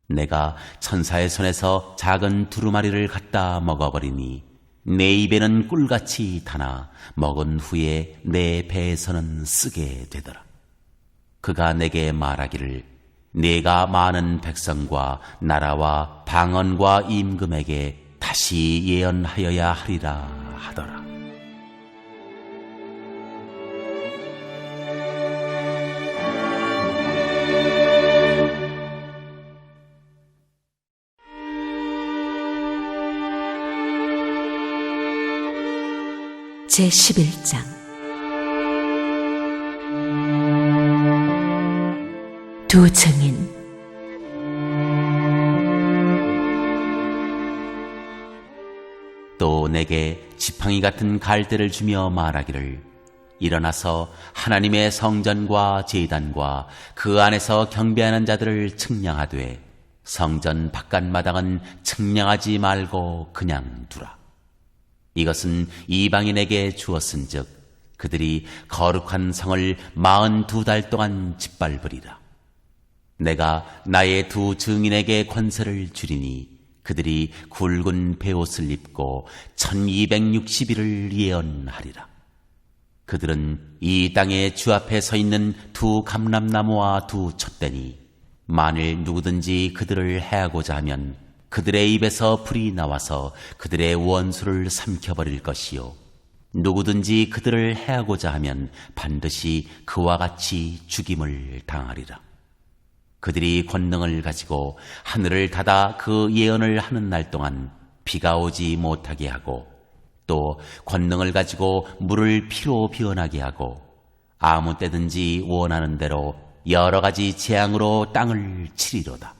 내가 천사의 손에서 작은 두루마리를 갖다 먹어버리니 내 입에는 꿀같이 타나 먹은 후에 내 배에서는 쓰게 되더라. 그가 내게 말하기를 네가 많은 백성과 나라와 방언과 임금에게 다시 예언하여야 하리라 하더라. 제11장 두 증인. 또 내게 지팡이 같은 갈대를 주며 말하기를 일어나서 하나님의 성전과 제단과 그 안에서 경배하는 자들을 측량하되 성전 바깥마당은 측량하지 말고 그냥 두라. 이것은 이방인에게 주었은즉 그들이 거룩한 성을 42달 동안 짓밟으리라. 내가 나의 두 증인에게 권세를 주리니 그들이 굵은 베옷을 입고 1260일을 예언하리라. 그들은 이 땅의 주 앞에 서 있는 두 감람나무와 두 촛대니 만일 누구든지 그들을 해하고자 하면 그들의 입에서 불이 나와서 그들의 원수를 삼켜버릴 것이요 누구든지 그들을 해하고자 하면 반드시 그와 같이 죽임을 당하리라. 그들이 권능을 가지고 하늘을 닫아 그 예언을 하는 날 동안 비가 오지 못하게 하고 또 권능을 가지고 물을 피로 변하게 하고 아무 때든지 원하는 대로 여러 가지 재앙으로 땅을 치리로다.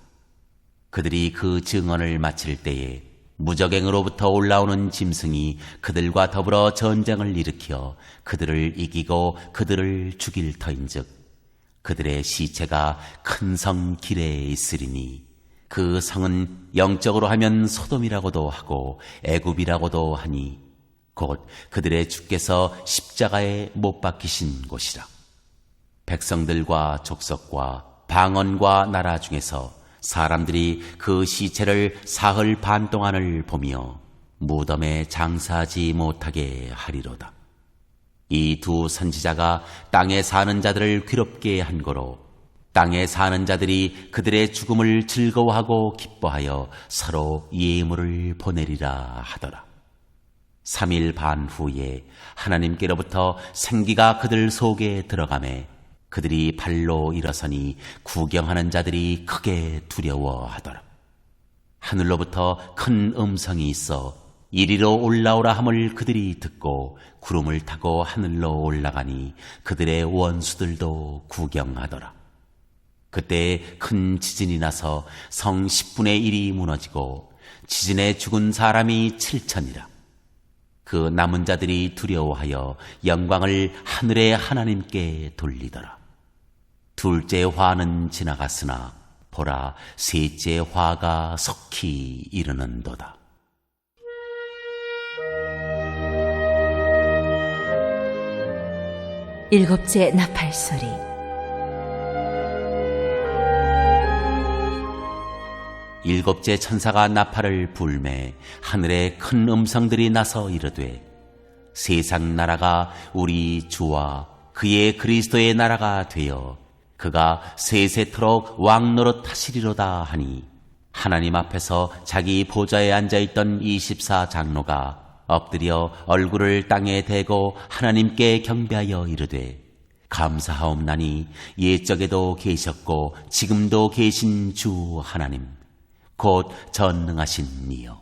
그들이 그 증언을 마칠 때에 무적행으로부터 올라오는 짐승이 그들과 더불어 전쟁을 일으켜 그들을 이기고 그들을 죽일 터인즉 그들의 시체가 큰 성 길에 있으리니 그 성은 영적으로 하면 소돔이라고도 하고 애굽이라고도 하니 곧 그들의 주께서 십자가에 못 박히신 곳이라. 백성들과 족속과 방언과 나라 중에서 사람들이 그 시체를 사흘 반 동안을 보며 무덤에 장사하지 못하게 하리로다. 이 두 선지자가 땅에 사는 자들을 괴롭게 한 거로 땅에 사는 자들이 그들의 죽음을 즐거워하고 기뻐하여 서로 예물을 보내리라 하더라. 3일 반 후에 하나님께로부터 생기가 그들 속에 들어가매 그들이 발로 일어서니 구경하는 자들이 크게 두려워하더라. 하늘로부터 큰 음성이 있어 이리로 올라오라 함을 그들이 듣고 구름을 타고 하늘로 올라가니 그들의 원수들도 구경하더라. 그때 큰 지진이 나서 성 10분의 1이 무너지고 지진에 죽은 사람이 7천이라. 그 남은 자들이 두려워하여 영광을 하늘의 하나님께 돌리더라. 둘째 화는 지나갔으나 보라 셋째 화가 속히 이르는도다. 일곱째 나팔소리. 일곱째 천사가 나팔을 불매 하늘에 큰 음성들이 나서 이르되 세상 나라가 우리 주와 그의 그리스도의 나라가 되어 그가 세세토록 왕노릇 하시리로다 하니 하나님 앞에서 자기 보좌에 앉아있던 24장로가 엎드려 얼굴을 땅에 대고 하나님께 경배하여 이르되 감사하옵나니 옛적에도 계셨고 지금도 계신 주 하나님 곧 전능하신 이여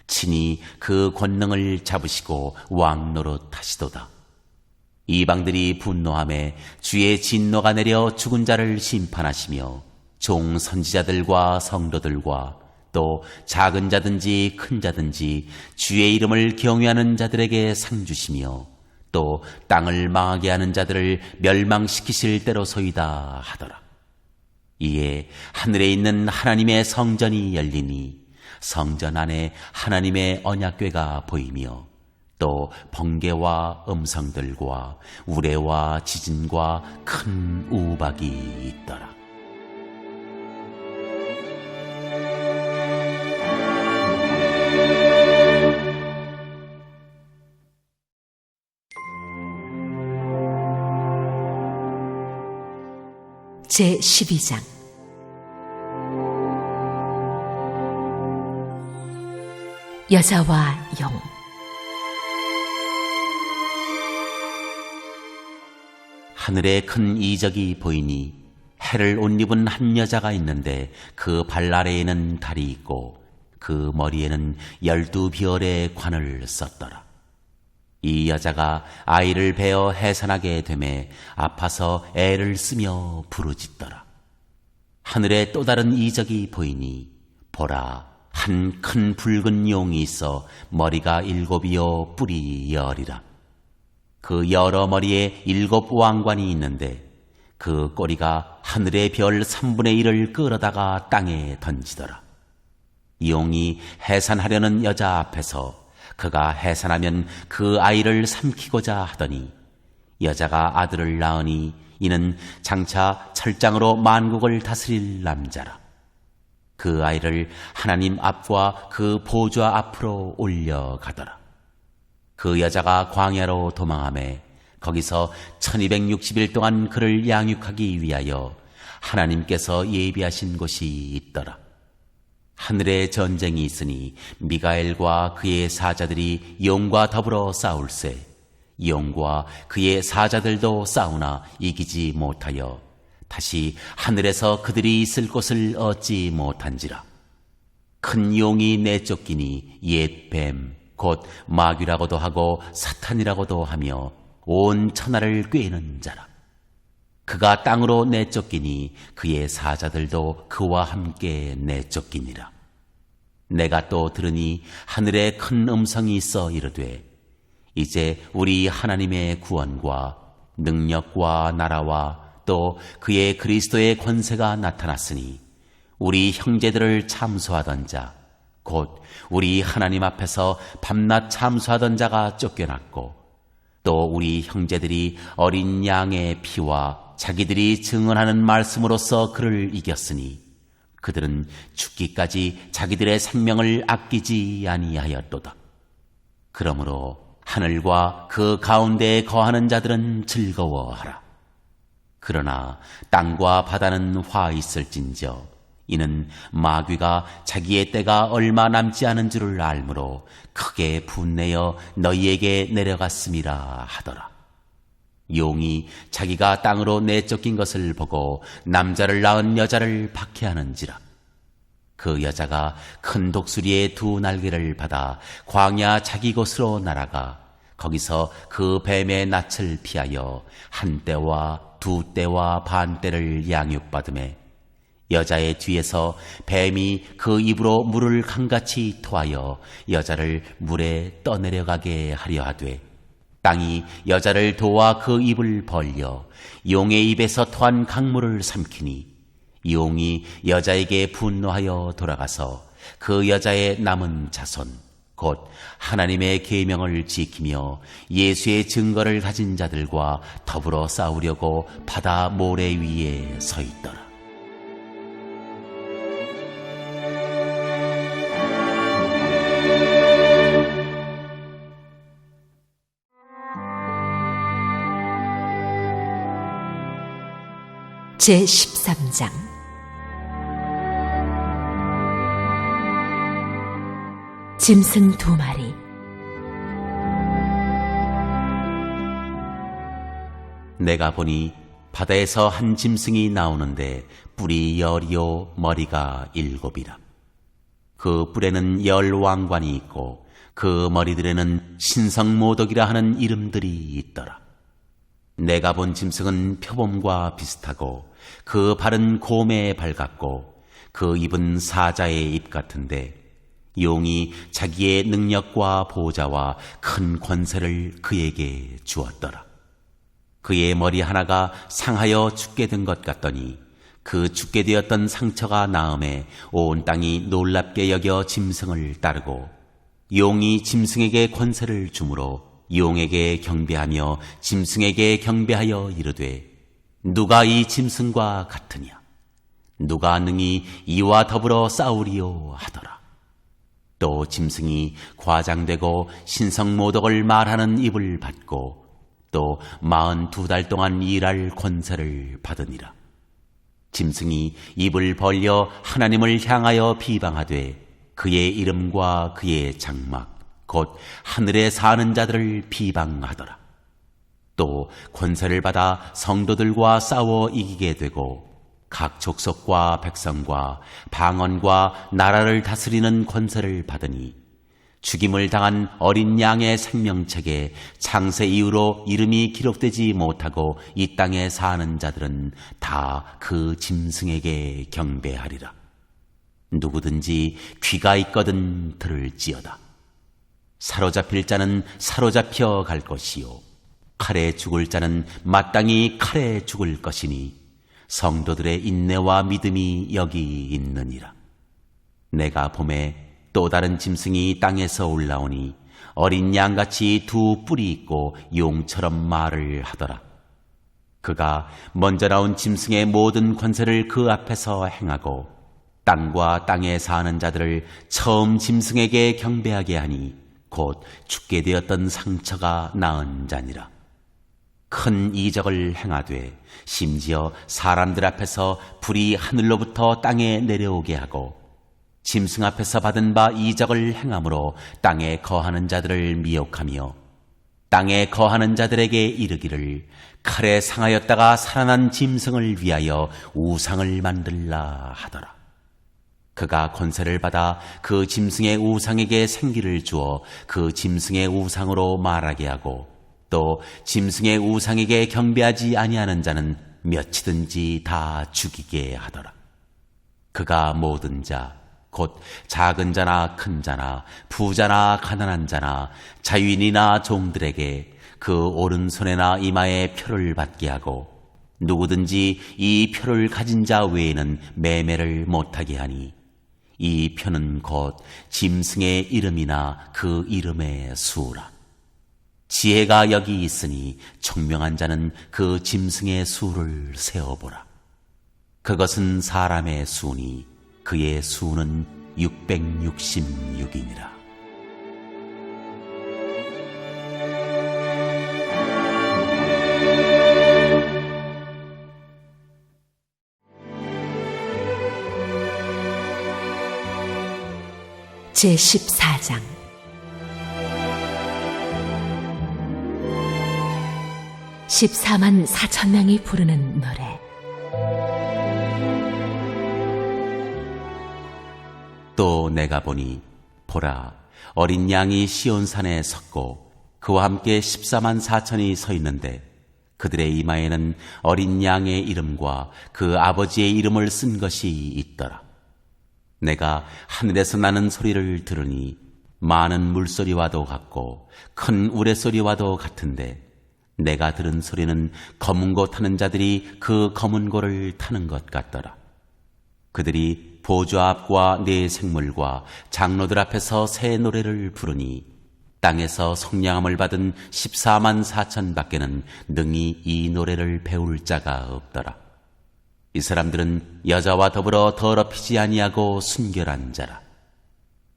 친히 그 권능을 잡으시고 왕노릇 하시도다. 이방들이 분노하매 주의 진노가 내려 죽은 자를 심판하시며 종 선지자들과 성도들과 또 작은 자든지 큰 자든지 주의 이름을 경외하는 자들에게 상 주시며 또 땅을 망하게 하는 자들을 멸망시키실 때로소이다 하더라. 이에 하늘에 있는 하나님의 성전이 열리니 성전 안에 하나님의 언약궤가 보이며 또 번개와 음성들과 우레와 지진과 큰 우박이 있더라. 제12장 여자와 영. 하늘에 큰 이적이 보이니 해를 옷 입은 한 여자가 있는데 그 발 아래에는 달이 있고 그 머리에는 12별의 관을 썼더라. 이 여자가 아이를 베어 해산하게 되매 아파서 애를 쓰며 부르짖더라. 하늘에 또 다른 이적이 보이니 보라, 한 큰 붉은 용이 있어 머리가 7이요 뿔이 10이라. 그 여러 머리에 7 왕관이 있는데 그 꼬리가 하늘의 별 3분의 1을 끌어다가 땅에 던지더라. 용이 해산하려는 여자 앞에서 그가 해산하면 그 아이를 삼키고자 하더니 여자가 아들을 낳으니 이는 장차 철장으로 만국을 다스릴 남자라. 그 아이를 하나님 앞과 그 보좌 앞으로 올려가더라. 그 여자가 광야로 도망하매 거기서 1260일 동안 그를 양육하기 위하여 하나님께서 예비하신 곳이 있더라. 하늘에 전쟁이 있으니 미가엘과 그의 사자들이 용과 더불어 싸울세 용과 그의 사자들도 싸우나 이기지 못하여 다시 하늘에서 그들이 있을 곳을 얻지 못한지라. 큰 용이 내쫓기니 옛 뱀 곧 마귀라고도 하고 사탄이라고도 하며 온 천하를 꿰는 자라. 그가 땅으로 내쫓기니 그의 사자들도 그와 함께 내쫓기니라. 내가 또 들으니 하늘에 큰 음성이 있어 이르되 이제 우리 하나님의 구원과 능력과 나라와 또 그의 그리스도의 권세가 나타났으니 우리 형제들을 참수하던 자 곧 우리 하나님 앞에서 밤낮 참수하던 자가 쫓겨났고 또 우리 형제들이 어린 양의 피와 자기들이 증언하는 말씀으로써 그를 이겼으니 그들은 죽기까지 자기들의 생명을 아끼지 아니하였도다. 그러므로 하늘과 그 가운데에 거하는 자들은 즐거워하라. 그러나 땅과 바다는 화 있을진저 이는 마귀가 자기의 때가 얼마 남지 않은 줄을 알므로 크게 분내어 너희에게 내려갔음이라 하더라. 용이 자기가 땅으로 내쫓긴 것을 보고 남자를 낳은 여자를 박해하는지라. 그 여자가 큰 독수리의 2 날개를 받아 광야 자기 곳으로 날아가 거기서 그 뱀의 낯을 피하여 1때와 2때와 반 때를 양육받으매 여자의 뒤에서 뱀이 그 입으로 물을 강같이 토하여 여자를 물에 떠내려가게 하려 하되 땅이 여자를 도와 그 입을 벌려 용의 입에서 토한 강물을 삼키니 용이 여자에게 분노하여 돌아가서 그 여자의 남은 자손 곧 하나님의 계명을 지키며 예수의 증거를 가진 자들과 더불어 싸우려고 바다 모래 위에 서 있더라. 제13장 짐승 2마리. 내가 보니 바다에서 한 짐승이 나오는데 뿔이 10이요 머리가 7이라. 그 뿔에는 10 왕관이 있고 그 머리들에는 신성모독이라 하는 이름들이 있더라. 내가 본 짐승은 표범과 비슷하고 그 발은 곰의 발 같고 그 입은 사자의 입 같은데 용이 자기의 능력과 보좌와 큰 권세를 그에게 주었더라. 그의 머리 하나가 상하여 죽게 된 것 같더니 그 죽게 되었던 상처가 나음에 온 땅이 놀랍게 여겨 짐승을 따르고 용이 짐승에게 권세를 주므로 용에게 경배하며 짐승에게 경배하여 이르되 누가 이 짐승과 같으냐? 누가 능히 이와 더불어 싸우리요 하더라. 또 짐승이 과장되고 신성모독을 말하는 입을 받고 또 42달 동안 일할 권세를 받으니라. 짐승이 입을 벌려 하나님을 향하여 비방하되 그의 이름과 그의 장막 곧 하늘에 사는 자들을 비방하더라. 또 권세를 받아 성도들과 싸워 이기게 되고 각 족속과 백성과 방언과 나라를 다스리는 권세를 받으니 죽임을 당한 어린 양의 생명책에 창세 이후로 이름이 기록되지 못하고 이 땅에 사는 자들은 다 그 짐승에게 경배하리라. 누구든지 귀가 있거든 들을지어다. 사로잡힐 자는 사로잡혀 갈 것이요 칼에 죽을 자는 마땅히 칼에 죽을 것이니 성도들의 인내와 믿음이 여기 있느니라. 내가 봄에 또 다른 짐승이 땅에서 올라오니 어린 양같이 두 뿔이 있고 용처럼 말을 하더라. 그가 먼저 나온 짐승의 모든 권세를 그 앞에서 행하고 땅과 땅에 사는 자들을 처음 짐승에게 경배하게 하니 곧 죽게 되었던 상처가 나은 자니라. 큰 이적을 행하되 심지어 사람들 앞에서 불이 하늘로부터 땅에 내려오게 하고 짐승 앞에서 받은 바 이적을 행함으로 땅에 거하는 자들을 미혹하며 땅에 거하는 자들에게 이르기를 칼에 상하였다가 살아난 짐승을 위하여 우상을 만들라 하더라. 그가 권세를 받아 그 짐승의 우상에게 생기를 주어 그 짐승의 우상으로 말하게 하고 또 짐승의 우상에게 경배하지 아니하는 자는 몇이든지 다 죽이게 하더라. 그가 모든 자 곧 작은 자나 큰 자나 부자나 가난한 자나 자유인이나 종들에게 그 오른손에나 이마에 표를 받게 하고 누구든지 이 표를 가진 자 외에는 매매를 못하게 하니 이 표는 곧 짐승의 이름이나 그 이름의 수라. 지혜가 여기 있으니 총명한 자는 그 짐승의 수를 세어보라. 그것은 사람의 수니 그의 수는 666이니라. 제14장 (14만 4천 명이) 부르는 노래. 또 내가 보니 보라 어린 양이 시온산에 섰고 그와 함께 14만 4천이 서 있는데 그들의 이마에는 어린 양의 이름과 그 아버지의 이름을 쓴 것이 있더라. 내가 하늘에서 나는 소리를 들으니 많은 물소리와도 같고 큰 우레소리와도 같은데 내가 들은 소리는 검은 고 타는 자들이 그 검은 고를 타는 것 같더라. 그들이 보좌 앞과 네 생물과 장로들 앞에서 새 노래를 부르니 땅에서 성량함을 받은 14만 4천 밖에는 능히 이 노래를 배울 자가 없더라. 이 사람들은 여자와 더불어 더럽히지 아니하고 순결한 자라.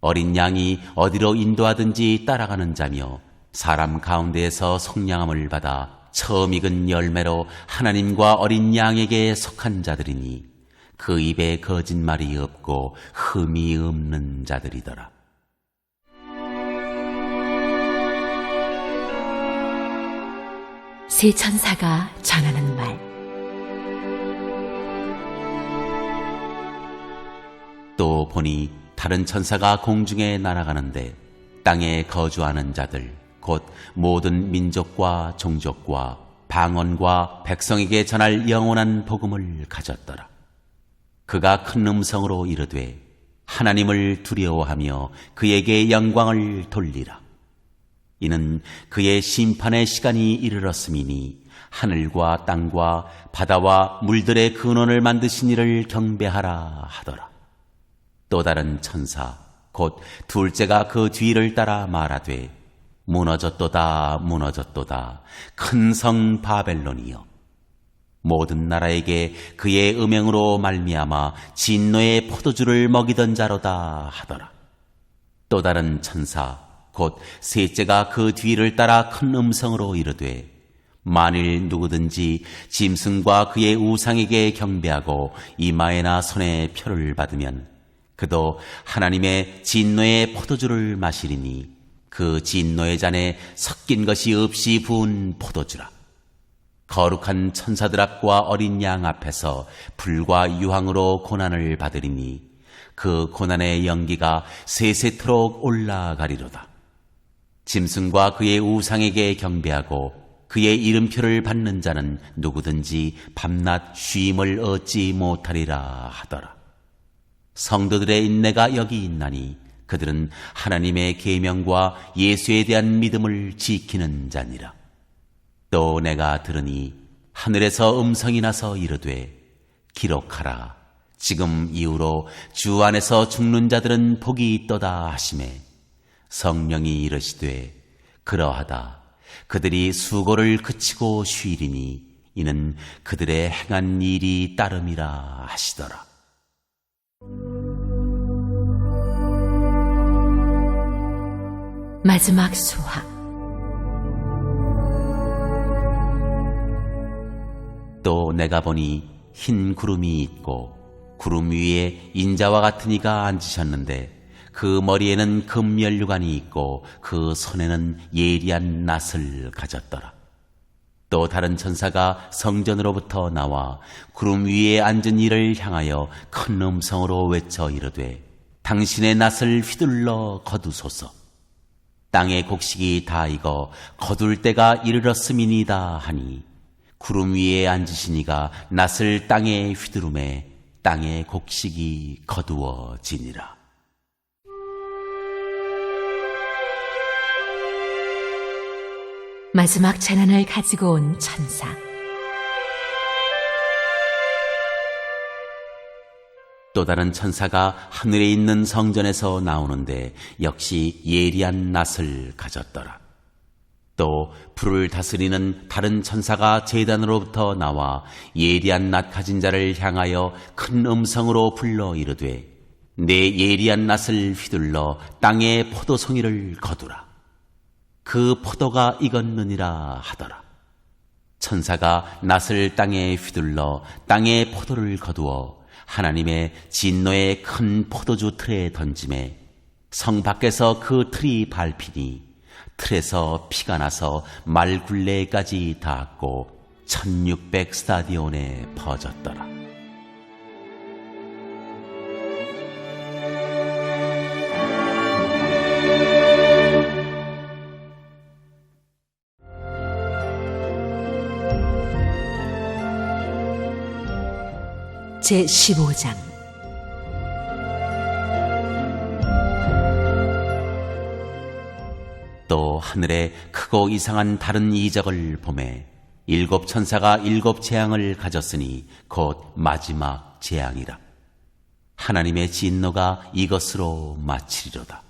어린 양이 어디로 인도하든지 따라가는 자며 사람 가운데에서 성량함을 받아 처음 익은 열매로 하나님과 어린 양에게 속한 자들이니 그 입에 거짓말이 없고 흠이 없는 자들이더라. 세 천사가 전하는 말. 또 보니 다른 천사가 공중에 날아가는데 땅에 거주하는 자들 곧 모든 민족과 종족과 방언과 백성에게 전할 영원한 복음을 가졌더라. 그가 큰 음성으로 이르되 하나님을 두려워하며 그에게 영광을 돌리라. 이는 그의 심판의 시간이 이르렀음이니 하늘과 땅과 바다와 물들의 근원을 만드신 이를 경배하라 하더라. 또 다른 천사 곧 둘째가 그 뒤를 따라 말하되 무너졌도다 무너졌도다 큰 성 바벨론이여 모든 나라에게 그의 음행으로 말미암아 진노의 포도주를 먹이던 자로다 하더라. 또 다른 천사 곧 셋째가 그 뒤를 따라 큰 음성으로 이르되 만일 누구든지 짐승과 그의 우상에게 경배하고 이마에나 손에 표를 받으면 그도 하나님의 진노의 포도주를 마시리니 그 진노의 잔에 섞인 것이 없이 부은 포도주라. 거룩한 천사들 앞과 어린 양 앞에서 불과 유황으로 고난을 받으리니 그 고난의 연기가 세세토록 올라가리로다. 짐승과 그의 우상에게 경배하고 그의 이름표를 받는 자는 누구든지 밤낮 쉼을 얻지 못하리라 하더라. 성도들의 인내가 여기 있나니 그들은 하나님의 계명과 예수에 대한 믿음을 지키는 자니라. 또 내가 들으니 하늘에서 음성이 나서 이르되 기록하라. 지금 이후로 주 안에서 죽는 자들은 복이 있도다 하시매 성령이 이르시되 그러하다. 그들이 수고를 그치고 쉬리니 이는 그들의 행한 일이 따름이라 하시더라. 마지막 수화. 또 내가 보니 흰 구름이 있고 구름 위에 인자와 같은 이가 앉으셨는데 그 머리에는 금면류관이 있고 그 손에는 예리한 낫을 가졌더라. 또 다른 천사가 성전으로부터 나와 구름 위에 앉은 이를 향하여 큰 음성으로 외쳐 이르되 당신의 낫을 휘둘러 거두소서. 땅의 곡식이 다 익어 거둘 때가 이르렀음이니이다 하니 구름 위에 앉으시니가 낫을 땅에 휘두르매 땅의 곡식이 거두어지니라. 마지막 재난을 가지고 온 천사. 또 다른 천사가 하늘에 있는 성전에서 나오는데 역시 예리한 낫을 가졌더라. 또 불을 다스리는 다른 천사가 제단으로부터 나와 예리한 낫 가진 자를 향하여 큰 음성으로 불러 이르되 내 예리한 낫을 휘둘러 땅의 포도송이를 거두라. 그 포도가 익었느니라 하더라. 천사가 낫을 땅에 휘둘러 땅의 포도를 거두어 하나님의 진노의 큰 포도주 틀에 던짐에 성 밖에서 그 틀이 밟히니 틀에서 피가 나서 말굴레까지 닿았고 1600 스타디온에 퍼졌더라. 제15장. 또 하늘에 크고 이상한 다른 이적을 보매 7 천사가 7 재앙을 가졌으니 곧 마지막 재앙이라. 하나님의 진노가 이것으로 마치리로다.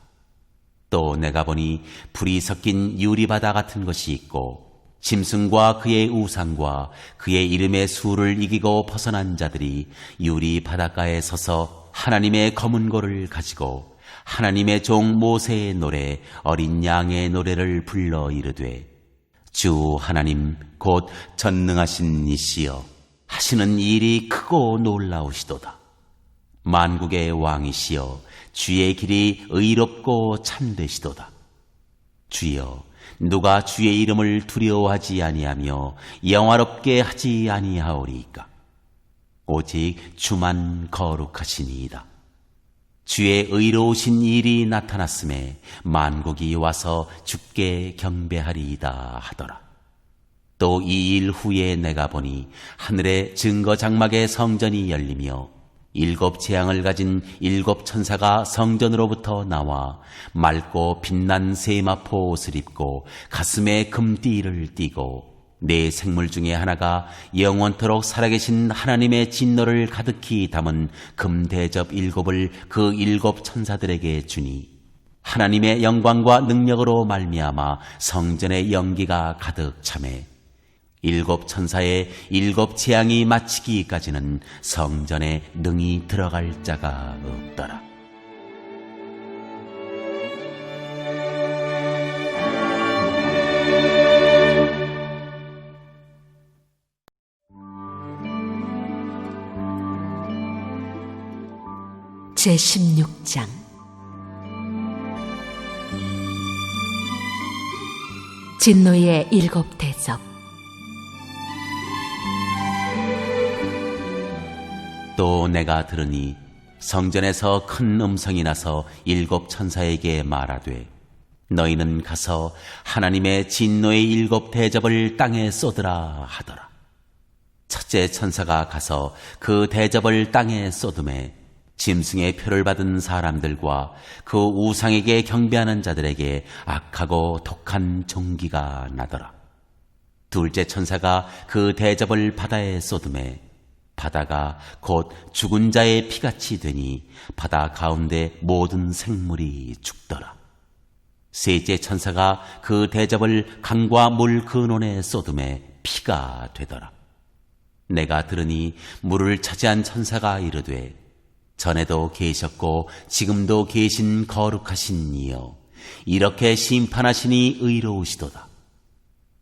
또 내가 보니 불이 섞인 유리바다 같은 것이 있고 짐승과 그의 우상과 그의 이름의 수를 이기고 벗어난 자들이 유리 바닷가에 서서 하나님의 검은 고를 가지고 하나님의 종 모세의 노래 어린 양의 노래를 불러 이르되 주 하나님 곧 전능하신 이시여 하시는 일이 크고 놀라우시도다. 만국의 왕이시여 주의 길이 의롭고 참되시도다. 주여 누가 주의 이름을 두려워하지 아니하며 영화롭게 하지 아니하오리이까. 오직 주만 거룩하시니이다. 주의 의로우신 일이 나타났음에 만국이 와서 주께 경배하리이다 하더라. 또 이 일 후에 내가 보니 하늘의 증거 장막의 성전이 열리며 7 재앙을 가진 7 천사가 성전으로부터 나와 맑고 빛난 세마포 옷을 입고 가슴에 금띠를 띠고 네 생물 중에 하나가 영원토록 살아계신 하나님의 진노를 가득히 담은 금대접 7을 그 7 천사들에게 주니 하나님의 영광과 능력으로 말미암아 성전의 연기가 가득 차매 7 천사의 7 재앙이 마치기까지는 성전에 능히 들어갈 자가 없더라. 제16장. 진노의 7 대접. 또 내가 들으니 성전에서 큰 음성이 나서 7 천사에게 말하되 너희는 가서 하나님의 진노의 7 대접을 땅에 쏟으라 하더라. 첫째 천사가 가서 그 대접을 땅에 쏟음에 짐승의 표를 받은 사람들과 그 우상에게 경배하는 자들에게 악하고 독한 종기가 나더라. 둘째 천사가 그 대접을 바다에 쏟음에 바다가 곧 죽은 자의 피같이 되니 바다 가운데 모든 생물이 죽더라. 셋째 천사가 그 대접을 강과 물 근원에 쏟음에 피가 되더라. 내가 들으니 물을 차지한 천사가 이르되 전에도 계셨고 지금도 계신 거룩하신 이여 이렇게 심판하시니 의로우시도다.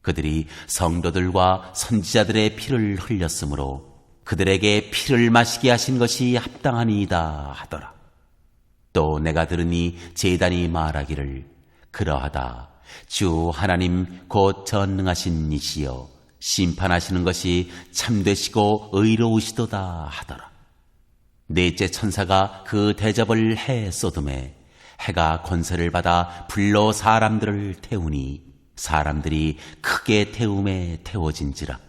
그들이 성도들과 선지자들의 피를 흘렸으므로 그들에게 피를 마시게 하신 것이 합당하니이다 하더라. 또 내가 들으니 제단이 말하기를 그러하다. 주 하나님 곧 전능하신 이시여 심판하시는 것이 참되시고 의로우시도다 하더라. 넷째 천사가 그 대접을 해 쏟음에 해가 권세를 받아 불로 사람들을 태우니 사람들이 크게 태움에 태워진지라.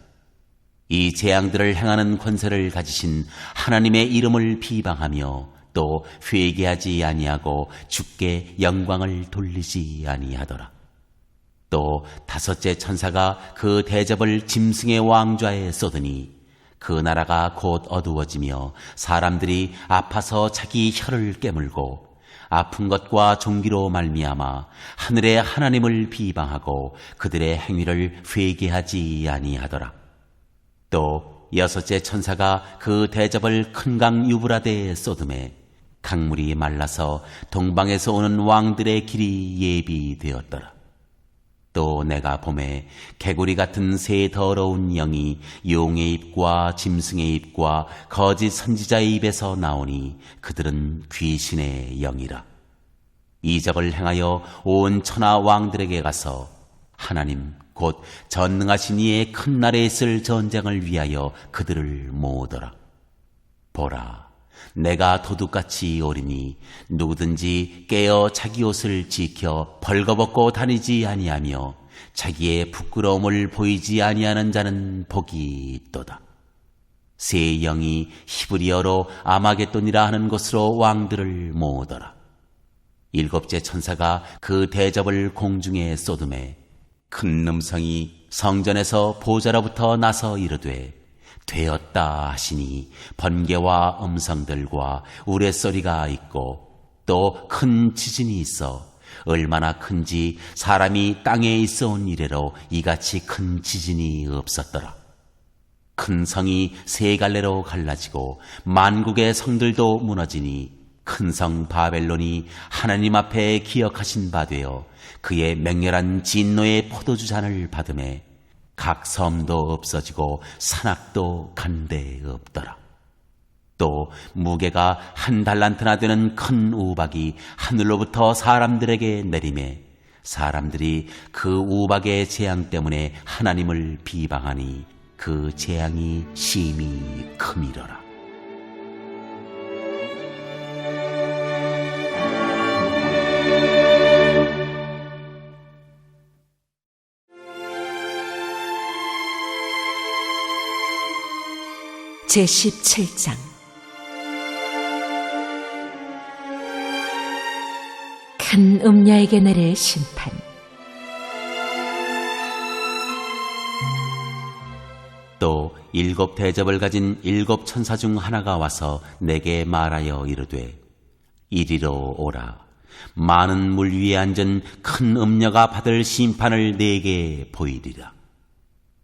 이 재앙들을 행하는 권세를 가지신 하나님의 이름을 비방하며 또 회개하지 아니하고 주께 영광을 돌리지 아니하더라. 또 다섯째 천사가 그 대접을 짐승의 왕좌에 쏟으니 그 나라가 곧 어두워지며 사람들이 아파서 자기 혀를 깨물고 아픈 것과 종기로 말미암아 하늘의 하나님을 비방하고 그들의 행위를 회개하지 아니하더라. 또 여섯째 천사가 그 대접을 큰 강 유브라데에 쏟음에 강물이 말라서 동방에서 오는 왕들의 길이 예비되었더라. 또 내가 보매 개구리 같은 새 더러운 영이 용의 입과 짐승의 입과 거짓 선지자의 입에서 나오니 그들은 귀신의 영이라. 이적을 행하여 온 천하 왕들에게 가서 하나님 곧 전능하신 이의 큰 날에 있을 전쟁을 위하여 그들을 모으더라. 보라, 내가 도둑같이 오리니 누구든지 깨어 자기 옷을 지켜 벌거벗고 다니지 아니하며 자기의 부끄러움을 보이지 아니하는 자는 복이 있도다. 새 영이 히브리어로 아마겟돈이라 하는 곳으로 왕들을 모으더라. 일곱째 천사가 그 대접을 공중에 쏟음에 큰 음성이 성전에서 보좌로부터 나서 이르되 되었다 하시니 번개와 음성들과 우레소리가 있고 또 큰 지진이 있어 얼마나 큰지 사람이 땅에 있어온 이래로 이같이 큰 지진이 없었더라. 큰 성이 세 갈래로 갈라지고 만국의 성들도 무너지니 큰 성 바벨론이 하나님 앞에 기억하신 바 되어 그의 맹렬한 진노의 포도주 잔을 받음에 각 섬도 없어지고 산악도 간데 없더라. 또 무게가 1 달란트나 되는 큰 우박이 하늘로부터 사람들에게 내림에 사람들이 그 우박의 재앙 때문에 하나님을 비방하니 그 재앙이 심히 크미러라. 제17장 큰 음녀에게 내릴 심판. 또 7 대접을 가진 7 천사 중 하나가 와서 내게 말하여 이르되 이리로 오라. 많은 물 위에 앉은 큰 음녀가 받을 심판을 내게 보이리라.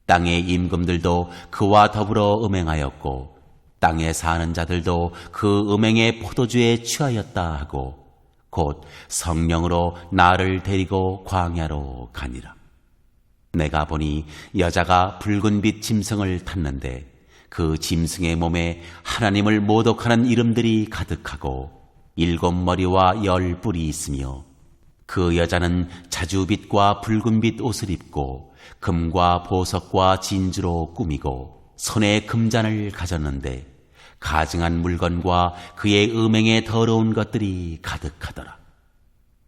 땅의 임금들도 그와 더불어 음행하였고 땅에 사는 자들도 그 음행의 포도주에 취하였다 하고 곧 성령으로 나를 데리고 광야로 가니라. 내가 보니 여자가 붉은 빛 짐승을 탔는데 그 짐승의 몸에 하나님을 모독하는 이름들이 가득하고 7 머리와 10 뿔이 있으며 그 여자는 자주빛과 붉은빛 옷을 입고 금과 보석과 진주로 꾸미고 손에 금잔을 가졌는데 가증한 물건과 그의 음행에 더러운 것들이 가득하더라.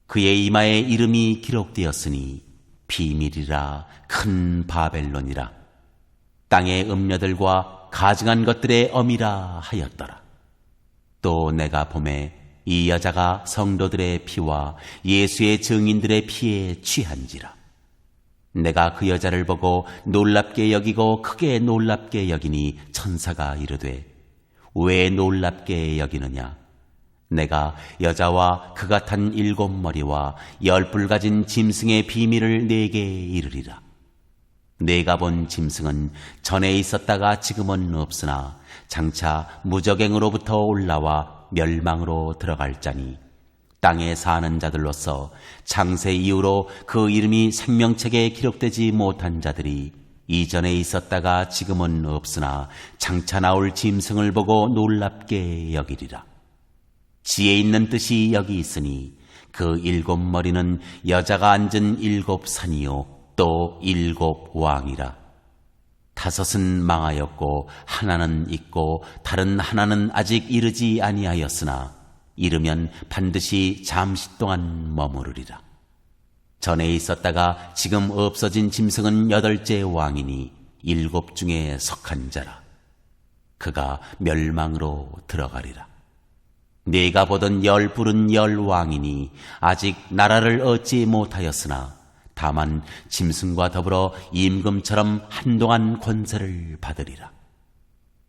그의 이마에 이름이 기록되었으니 비밀이라 큰 바벨론이라 땅의 음녀들과 가증한 것들의 엄이라 하였더라. 또 내가 보매 이 여자가 성도들의 피와 예수의 증인들의 피에 취한지라. 내가 그 여자를 보고 놀랍게 여기고 크게 놀랍게 여기니 천사가 이르되 왜 놀랍게 여기느냐? 내가 여자와 그가 탄 7머리와 10뿔 가진 짐승의 비밀을 네게 이르리라. 내가 본 짐승은 전에 있었다가 지금은 없으나 장차 무적행으로부터 올라와 멸망으로 들어갈 자니 땅에 사는 자들로서 창세 이후로 그 이름이 생명책에 기록되지 못한 자들이 이전에 있었다가 지금은 없으나 장차 나올 짐승을 보고 놀랍게 여기리라. 지혜 있는 뜻이 여기 있으니 그 7머리는 여자가 앉은 7산이요 또 7왕이라. 5은 망하였고 하나는 있고 다른 하나는 아직 이르지 아니하였으나 이르면 반드시 잠시 동안 머무르리라. 전에 있었다가 지금 없어진 짐승은 8째 왕이니 7 중에 속한 자라. 그가 멸망으로 들어가리라. 네가 보던 10뿔은 10왕이니 아직 나라를 얻지 못하였으나 다만 짐승과 더불어 임금처럼 한동안 권세를 받으리라.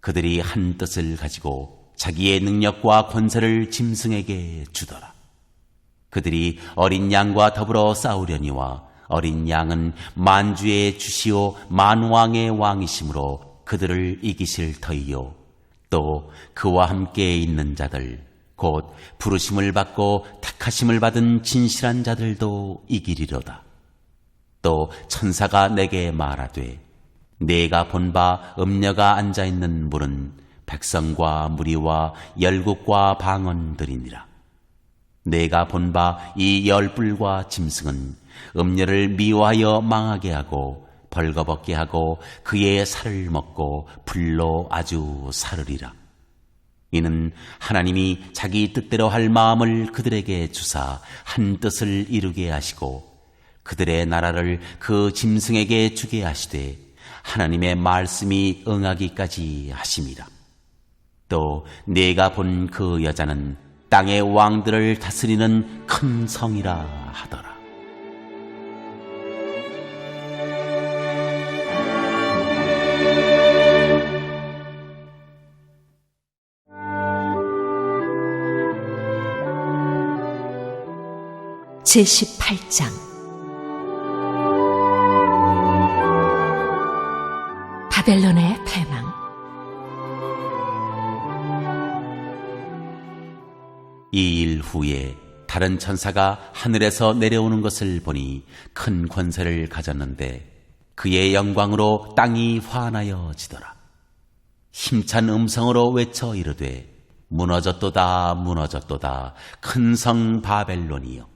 그들이 한 뜻을 가지고 자기의 능력과 권세를 짐승에게 주더라. 그들이 어린 양과 더불어 싸우려니와 어린 양은 만주의 주시오 만왕의 왕이시므로 그들을 이기실 터이요 또 그와 함께 있는 자들 곧 부르심을 받고 택하심을 받은 진실한 자들도 이기리로다. 또 천사가 내게 말하되 내가 본 바 음녀가 앉아있는 물은 백성과 무리와 열국과 방언들이니라. 내가 본 바 이 10뿔과 짐승은 음녀를 미워하여 망하게 하고 벌거벗게 하고 그의 살을 먹고 불로 아주 사르리라. 이는 하나님이 자기 뜻대로 할 마음을 그들에게 주사 한 뜻을 이루게 하시고 그들의 나라를 그 짐승에게 주게 하시되 하나님의 말씀이 응하기까지 하심이라. 또 내가 본 그 여자는 땅의 왕들을 다스리는 큰 성이라 하더라. 제18장 바벨론의 패망. 이 일 후에 다른 천사가 하늘에서 내려오는 것을 보니 큰 권세를 가졌는데 그의 영광으로 땅이 환하여지더라. 힘찬 음성으로 외쳐 이르되 무너졌도다 무너졌도다 큰 성 바벨론이여.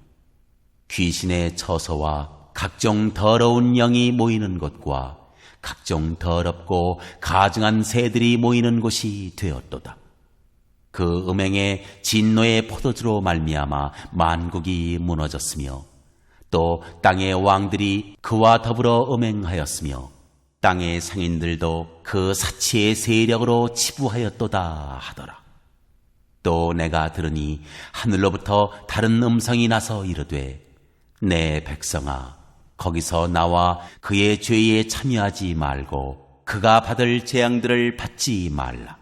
귀신의 처소와 각종 더러운 영이 모이는 곳과 각종 더럽고 가증한 새들이 모이는 곳이 되었도다. 그 음행에 진노의 포도주로 말미암아 만국이 무너졌으며 또 땅의 왕들이 그와 더불어 음행하였으며 땅의 상인들도 그 사치의 세력으로 치부하였도다 하더라. 또 내가 들으니 하늘로부터 다른 음성이 나서 이르되 내 백성아 거기서 나와 그의 죄에 참여하지 말고 그가 받을 재앙들을 받지 말라.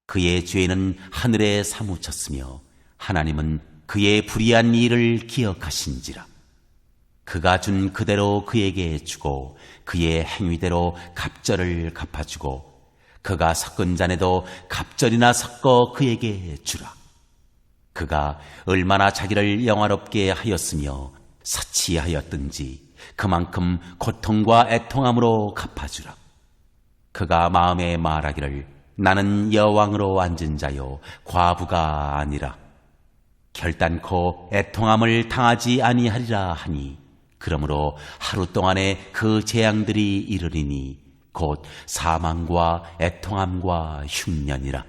그의 죄는 하늘에 사무쳤으며 하나님은 그의 불의한 일을 기억하신지라. 그가 준 그대로 그에게 주고 그의 행위대로 갑절을 갚아주고 그가 섞은 잔에도 갑절이나 섞어 그에게 주라. 그가 얼마나 자기를 영화롭게 하였으며 사치하였든지 그만큼 고통과 애통함으로 갚아주라. 그가 마음에 말하기를 나는 여왕으로 앉은 자요 과부가 아니라 결단코 애통함을 당하지 아니하리라 하니 그러므로 하루 동안에 그 재앙들이 이르리니 곧 사망과 애통함과 흉년이라.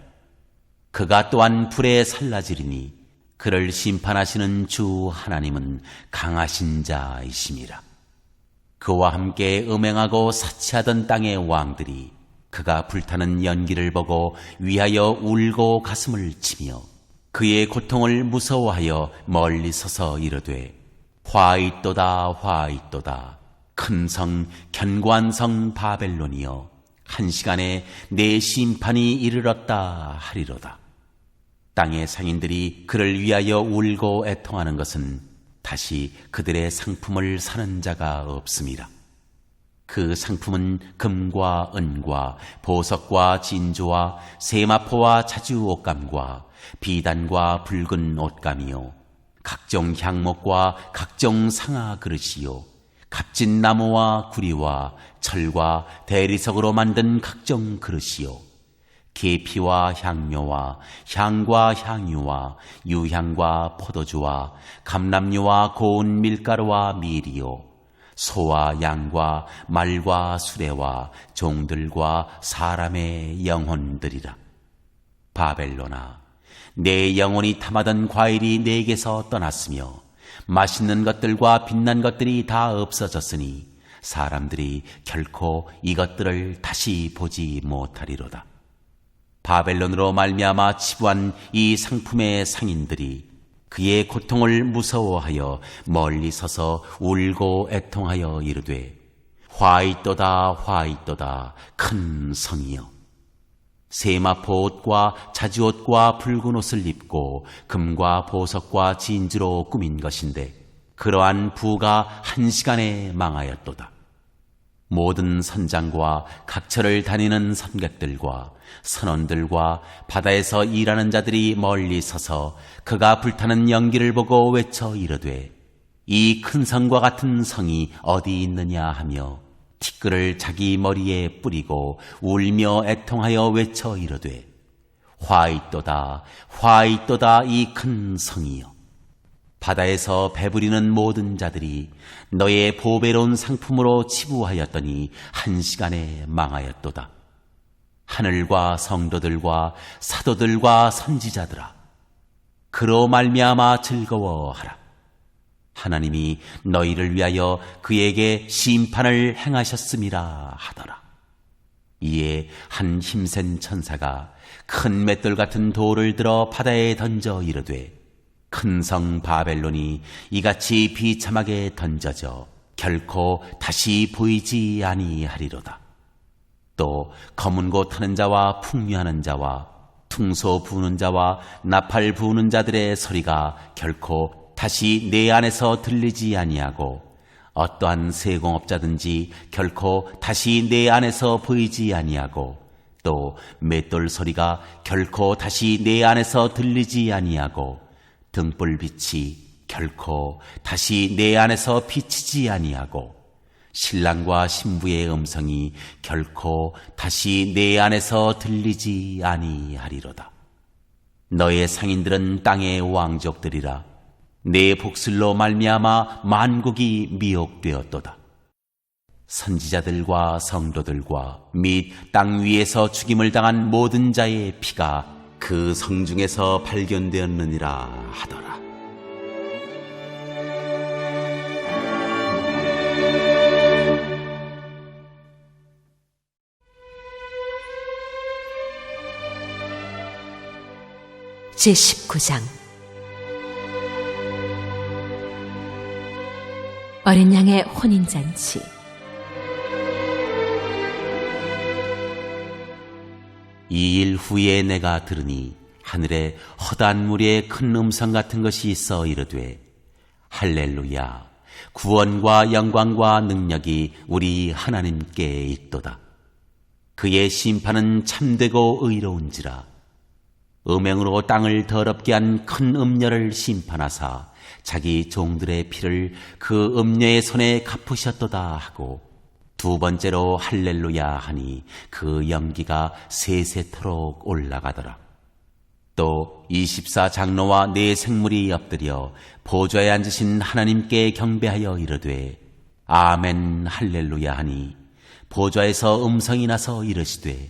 그가 또한 불에 살라지리니 그를 심판하시는 주 하나님은 강하신 자이심이라. 그와 함께 음행하고 사치하던 땅의 왕들이 그가 불타는 연기를 보고 위하여 울고 가슴을 치며 그의 고통을 무서워하여 멀리 서서 이르되 화 있도다 화 있도다. 큰 성 견고한 성 바벨론이여 한 시간에 내 심판이 이르렀다 하리로다. 땅의 상인들이 그를 위하여 울고 애통하는 것은 다시 그들의 상품을 사는 자가 없음이라. 그 상품은 금과 은과 보석과 진주와 세마포와 자주 옷감과 비단과 붉은 옷감이요 각종 향목과 각종 상아 그릇이요 값진 나무와 구리와 철과 대리석으로 만든 각종 그릇이요 계피와 향료와 향과 향유와 유향과 포도주와 감람류와 고운 밀가루와 밀이요 소와 양과 말과 수레와 종들과 사람의 영혼들이라. 바벨론아, 내 영혼이 탐하던 과일이 내게서 떠났으며 맛있는 것들과 빛난 것들이 다 없어졌으니 사람들이 결코 이것들을 다시 보지 못하리로다. 바벨론으로 말미암아 치부한 이 상품의 상인들이 그의 고통을 무서워하여 멀리 서서 울고 애통하여 이르되 화 있도다 화 있도다 큰 성이여. 세마포 옷과 자주옷과 붉은 옷을 입고 금과 보석과 진주로 꾸민 것인데 그러한 부가 한 시간에 망하였도다. 모든 선장과 각처를 다니는 선객들과 선원들과 바다에서 일하는 자들이 멀리 서서 그가 불타는 연기를 보고 외쳐 이르되 이 큰 성과 같은 성이 어디 있느냐 하며 티끌을 자기 머리에 뿌리고 울며 애통하여 외쳐 이르되 화 있도다 화 있도다 이 큰 성이여. 바다에서 배부리는 모든 자들이 너의 보배로운 상품으로 치부하였더니 한 시간에 망하였도다. 하늘과 성도들과 사도들과 선지자들아, 그로 말미암아 즐거워하라. 하나님이 너희를 위하여 그에게 심판을 행하셨음이라 하더라. 이에 한 힘센 천사가 큰 맷돌 같은 돌을 들어 바다에 던져 이르되 큰 성 바벨론이 이같이 비참하게 던져져 결코 다시 보이지 아니하리로다. 또 검은 고 타는 자와 풍류하는 자와 퉁소 부는 자와 나팔 부는 자들의 소리가 결코 다시 내 안에서 들리지 아니하고 어떠한 세공업자든지 결코 다시 내 안에서 보이지 아니하고 또 맷돌 소리가 결코 다시 내 안에서 들리지 아니하고 등불빛이 결코 다시 내 안에서 비치지 아니하고 신랑과 신부의 음성이 결코 다시 내 안에서 들리지 아니하리로다. 너의 상인들은 땅의 왕족들이라. 내 복술로 말미암아 만국이 미혹되었도다. 선지자들과 성도들과 및 땅 위에서 죽임을 당한 모든 자의 피가 그 성중에서 발견되었느니라 하더라. 제19장 어린 양의 혼인잔치. 이 일 후에 내가 들으니 하늘에 허다한 무리의 큰 음성 같은 것이 있어 이르되 할렐루야, 구원과 영광과 능력이 우리 하나님께 있도다. 그의 심판은 참되고 의로운지라. 음행으로 땅을 더럽게 한 큰 음녀를 심판하사 자기 종들의 피를 그 음녀의 손에 갚으셨도다 하고 두 번째로 할렐루야 하니 그 연기가 세세토록 올라가더라. 또 24장로와 네 생물이 엎드려 보좌에 앉으신 하나님께 경배하여 이르되 아멘 할렐루야 하니 보좌에서 음성이 나서 이르시되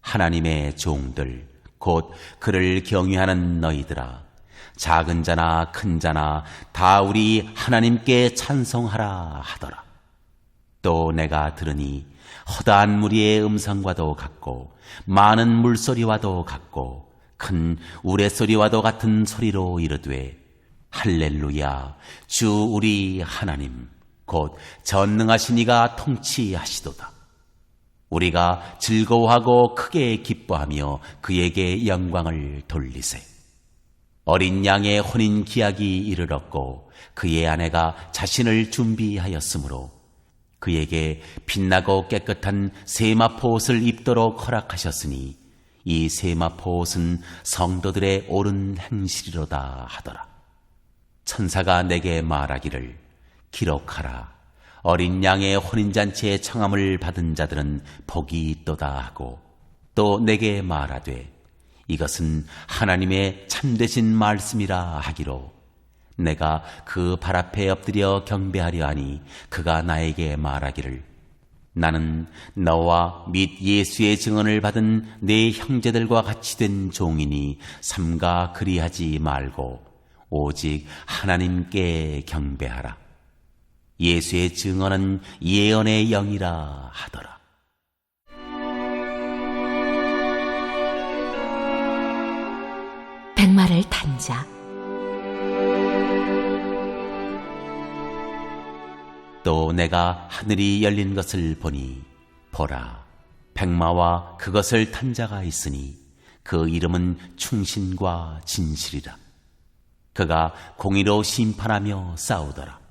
하나님의 종들 곧 그를 경외하는 너희들아, 작은 자나 큰 자나 다 우리 하나님께 찬송하라 하더라. 또 내가 들으니 허다한 무리의 음성과도 같고 많은 물소리와도 같고 큰 우레소리와도 같은 소리로 이르되, 할렐루야, 주 우리 하나님 곧 전능하신 이가 통치하시도다. 우리가 즐거워하고 크게 기뻐하며 그에게 영광을 돌리세. 어린 양의 혼인 기약이 이르렀고 그의 아내가 자신을 준비하였으므로 그에게 빛나고 깨끗한 세마포 옷을 입도록 허락하셨으니 이 세마포 옷은 성도들의 옳은 행실이로다 하더라. 천사가 내게 말하기를, 기록하라. 어린 양의 혼인잔치의 청함을 받은 자들은 복이 있도다 하고, 또 내게 말하되 이것은 하나님의 참되신 말씀이라 하기로, 내가 그 발 앞에 엎드려 경배하려 하니 그가 나에게 말하기를, 나는 너와 및 예수의 증언을 받은 네 형제들과 같이 된 종이니 삼가 그리하지 말고 오직 하나님께 경배하라. 예수의 증언은 예언의 영이라 하더라. 백마를 탄 자. 또 내가 하늘이 열린 것을 보니, 보라, 백마와 그것을 탄 자가 있으니 그 이름은 충신과 진실이라. 그가 공의로 심판하며 싸우더라.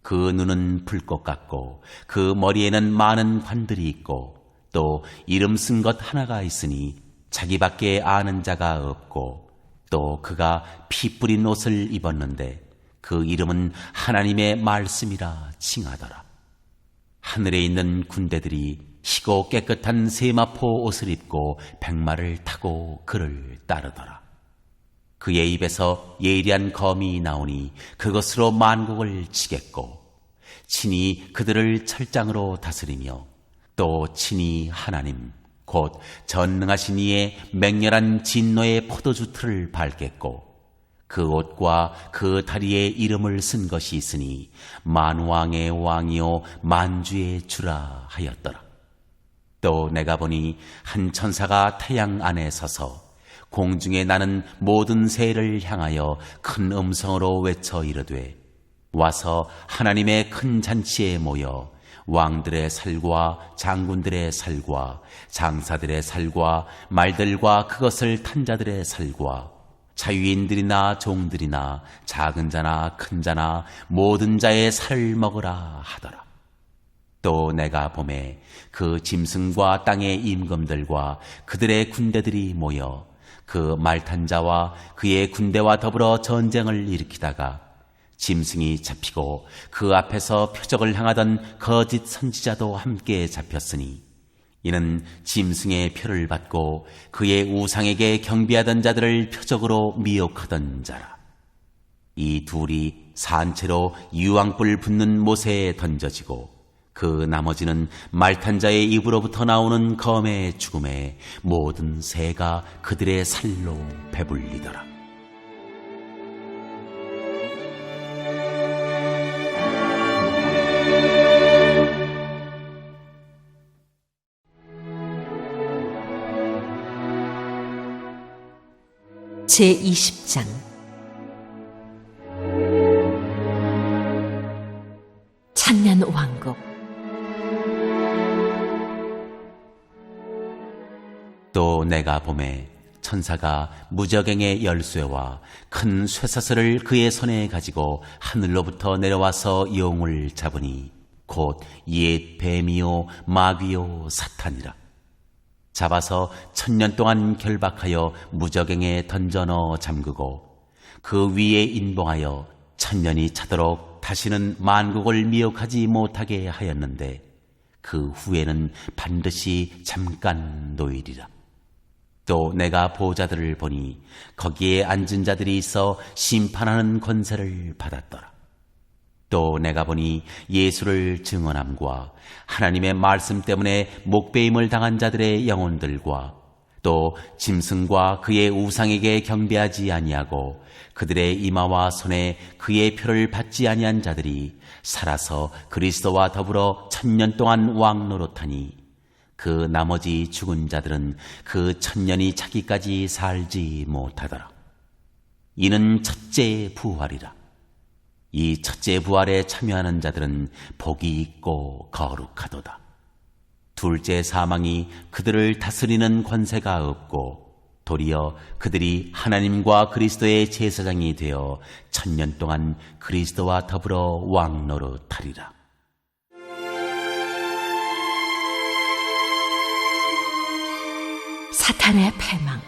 그 눈은 불꽃 같고 그 머리에는 많은 관들이 있고 또 이름 쓴 것 하나가 있으니 자기밖에 아는 자가 없고, 또 그가 피 뿌린 옷을 입었는데 그 이름은 하나님의 말씀이라 칭하더라. 하늘에 있는 군대들이 희고 깨끗한 세마포 옷을 입고 백마를 타고 그를 따르더라. 그의 입에서 예리한 검이 나오니 그것으로 만국을 치겠고, 친히 그들을 철장으로 다스리며 또 친히 하나님 곧 전능하신 이의 맹렬한 진노의 포도주 틀을 밟겠고, 그 옷과 그 다리에 이름을 쓴 것이 있으니 만왕의 왕이요 만주의 주라 하였더라. 또 내가 보니 한 천사가 태양 안에 서서 공중에 나는 모든 새를 향하여 큰 음성으로 외쳐 이르되, 와서 하나님의 큰 잔치에 모여 왕들의 살과 장군들의 살과 장사들의 살과 말들과 그것을 탄 자들의 살과 자유인들이나 종들이나 작은 자나 큰 자나 모든 자의 살을 먹으라 하더라. 또 내가 보매 그 짐승과 땅의 임금들과 그들의 군대들이 모여 그 말탄 자와 그의 군대와 더불어 전쟁을 일으키다가 짐승이 잡히고 그 앞에서 표적을 향하던 거짓 선지자도 함께 잡혔으니, 이는 짐승의 표를 받고 그의 우상에게 경배하던 자들을 표적으로 미혹하던 자라. 이 둘이 산채로 유황불 붙는 못에 던져지고 그 나머지는 말탄 자의 입으로부터 나오는 검의 죽음에 모든 새가 그들의 살로 배불리더라. 제20장. 찬년 왕국. 또 내가 보매 천사가 무저갱의 열쇠와 큰 쇠사슬을 그의 손에 가지고 하늘로부터 내려와서 용을 잡으니 곧 옛 뱀이요 마귀요 사탄이라. 잡아서 1000년 동안 결박하여 무저갱에 던져 넣어 잠그고 그 위에 인봉하여 1000년이 차도록 다시는 만국을 미혹하지 못하게 하였는데, 그 후에는 반드시 잠깐 노일이라. 또 내가 보좌들을 보니 거기에 앉은 자들이 있어 심판하는 권세를 받았더라. 또 내가 보니 예수를 증언함과 하나님의 말씀 때문에 목배임을 당한 자들의 영혼들과 또 짐승과 그의 우상에게 경배하지 아니하고 그들의 이마와 손에 그의 표를 받지 아니한 자들이 살아서 그리스도와 더불어 1000년 동안 왕노릇하니 그 나머지 죽은 자들은 그 1000년이 차기까지 살지 못하더라. 이는 첫째 부활이라. 이 첫째 부활에 참여하는 자들은 복이 있고 거룩하도다. 둘째 사망이 그들을 다스리는 권세가 없고 도리어 그들이 하나님과 그리스도의 제사장이 되어 1000년 동안 그리스도와 더불어 왕노릇하리라. 사탄의 패망.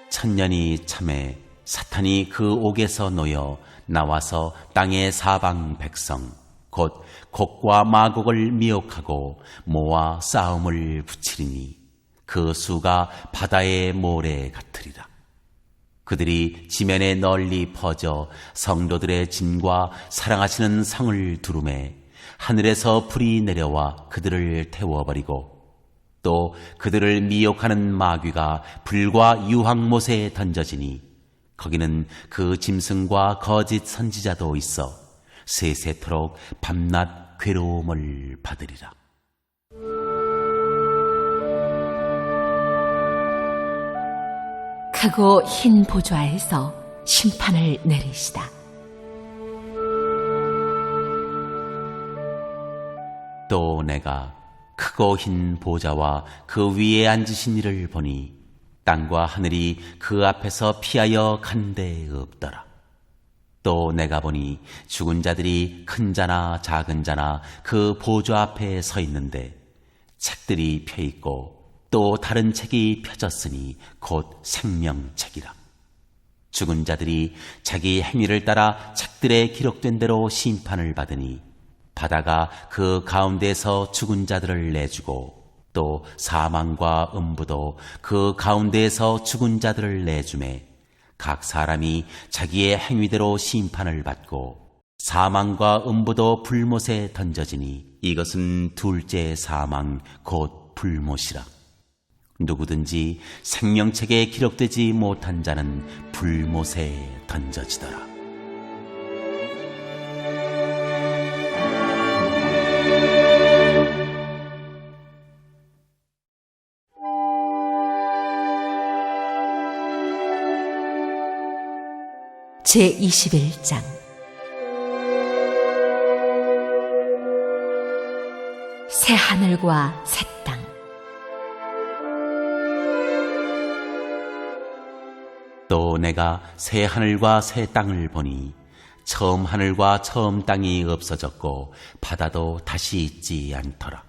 천년이 참에 사탄이 그 옥에서 놓여 나와서 땅의 사방 백성 곧 곡과 마곡을 미혹하고 모아 싸움을 붙이리니 그 수가 바다의 모래 같으리라. 그들이 지면에 널리 퍼져 성도들의 진과 사랑하시는 성을 두루매 하늘에서 불이 내려와 그들을 태워버리고 또 그들을 미혹하는 마귀가 불과 유황못에 던져지니 거기는 그 짐승과 거짓 선지자도 있어 세세토록 밤낮 괴로움을 받으리라. 크고 흰 보좌에서 심판을 내리시다. 또 내가 크고 흰 보좌와 그 위에 앉으신 이를 보니 땅과 하늘이 그 앞에서 피하여 간 데 없더라. 또 내가 보니 죽은 자들이 큰 자나 작은 자나 그 보좌 앞에 서 있는데 책들이 펴 있고 또 다른 책이 펴졌으니 곧 생명책이라. 죽은 자들이 자기 행위를 따라 책들에 기록된 대로 심판을 받으니 바다가 그 가운데에서 죽은 자들을 내주고 또 사망과 음부도 그 가운데에서 죽은 자들을 내주매 각 사람이 자기의 행위대로 심판을 받고 사망과 음부도 불못에 던져지니 이것은 둘째 사망 곧 불못이라. 누구든지 생명책에 기록되지 못한 자는 불못에 던져지더라. 제21장. 새 하늘과 새 땅. 또 내가 새 하늘과 새 땅을 보니 처음 하늘과 처음 땅이 없어졌고 바다도 다시 있지 않더라.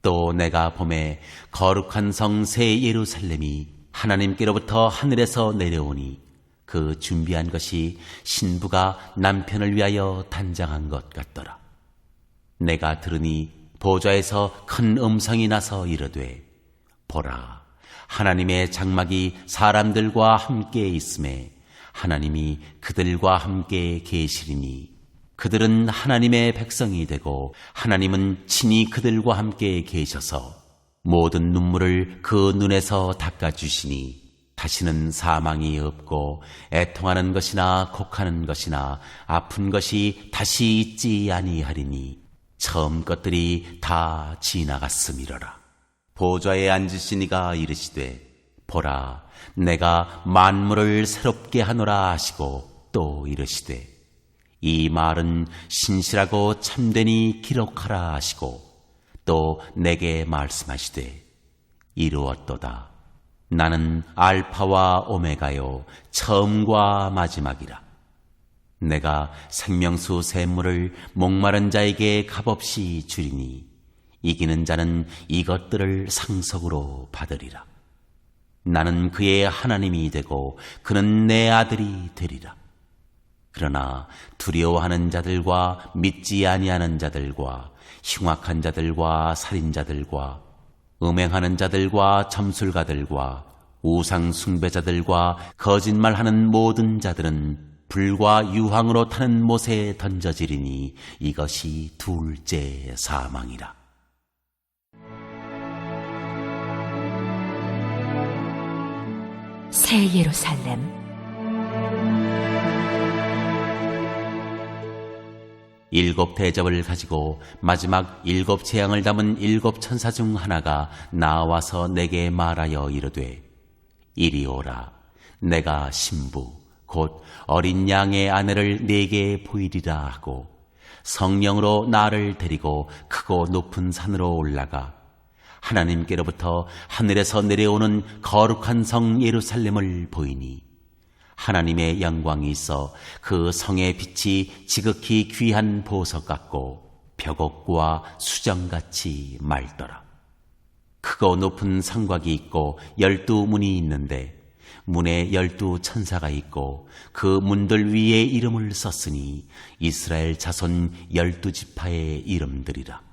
또 내가 보매 거룩한 성 새 예루살렘이 하나님께로부터 하늘에서 내려오니 그 준비한 것이 신부가 남편을 위하여 단장한 것 같더라. 내가 들으니 보좌에서 큰 음성이 나서 이르되 보라, 하나님의 장막이 사람들과 함께 있음에 하나님이 그들과 함께 계시리니 그들은 하나님의 백성이 되고 하나님은 친히 그들과 함께 계셔서 모든 눈물을 그 눈에서 닦아주시니 다시는 사망이 없고 애통하는 것이나 곡하는 것이나 아픈 것이 다시 있지 아니하리니 처음 것들이 다 지나갔음이로라. 보좌에 앉으신 이가 이르시되 보라, 내가 만물을 새롭게 하노라 하시고 또 이르시되 이 말은 신실하고 참되니 기록하라 하시고 또 내게 말씀하시되 이루었도다. 나는 알파와 오메가요 처음과 마지막이라. 내가 생명수 샘물을 목마른 자에게 값없이 주리니 이기는 자는 이것들을 상속으로 받으리라. 나는 그의 하나님이 되고 그는 내 아들이 되리라. 그러나 두려워하는 자들과 믿지 아니하는 자들과 흉악한 자들과 살인자들과 음행하는 자들과 점술가들과 우상 숭배자들과 거짓말하는 모든 자들은 불과 유황으로 타는 못에 던져지리니 이것이 둘째 사망이라. 새 예루살렘. 일곱 대접을 가지고 마지막 일곱 재앙을 담은 일곱 천사 중 하나가 나와서 내게 말하여 이르되, 이리 오라. 내가 신부 곧 어린 양의 아내를 네게 보이리라 하고 성령으로 나를 데리고 크고 높은 산으로 올라가 하나님께로부터 하늘에서 내려오는 거룩한 성 예루살렘을 보이니 하나님의 영광이 있어 그 성의 빛이 지극히 귀한 보석 같고 벽옥과 수정같이 맑더라. 크고 높은 성곽이 있고 12문이 있는데 문에 12천사가 있고 그 문들 위에 이름을 썼으니 이스라엘 자손 12지파의 이름들이라.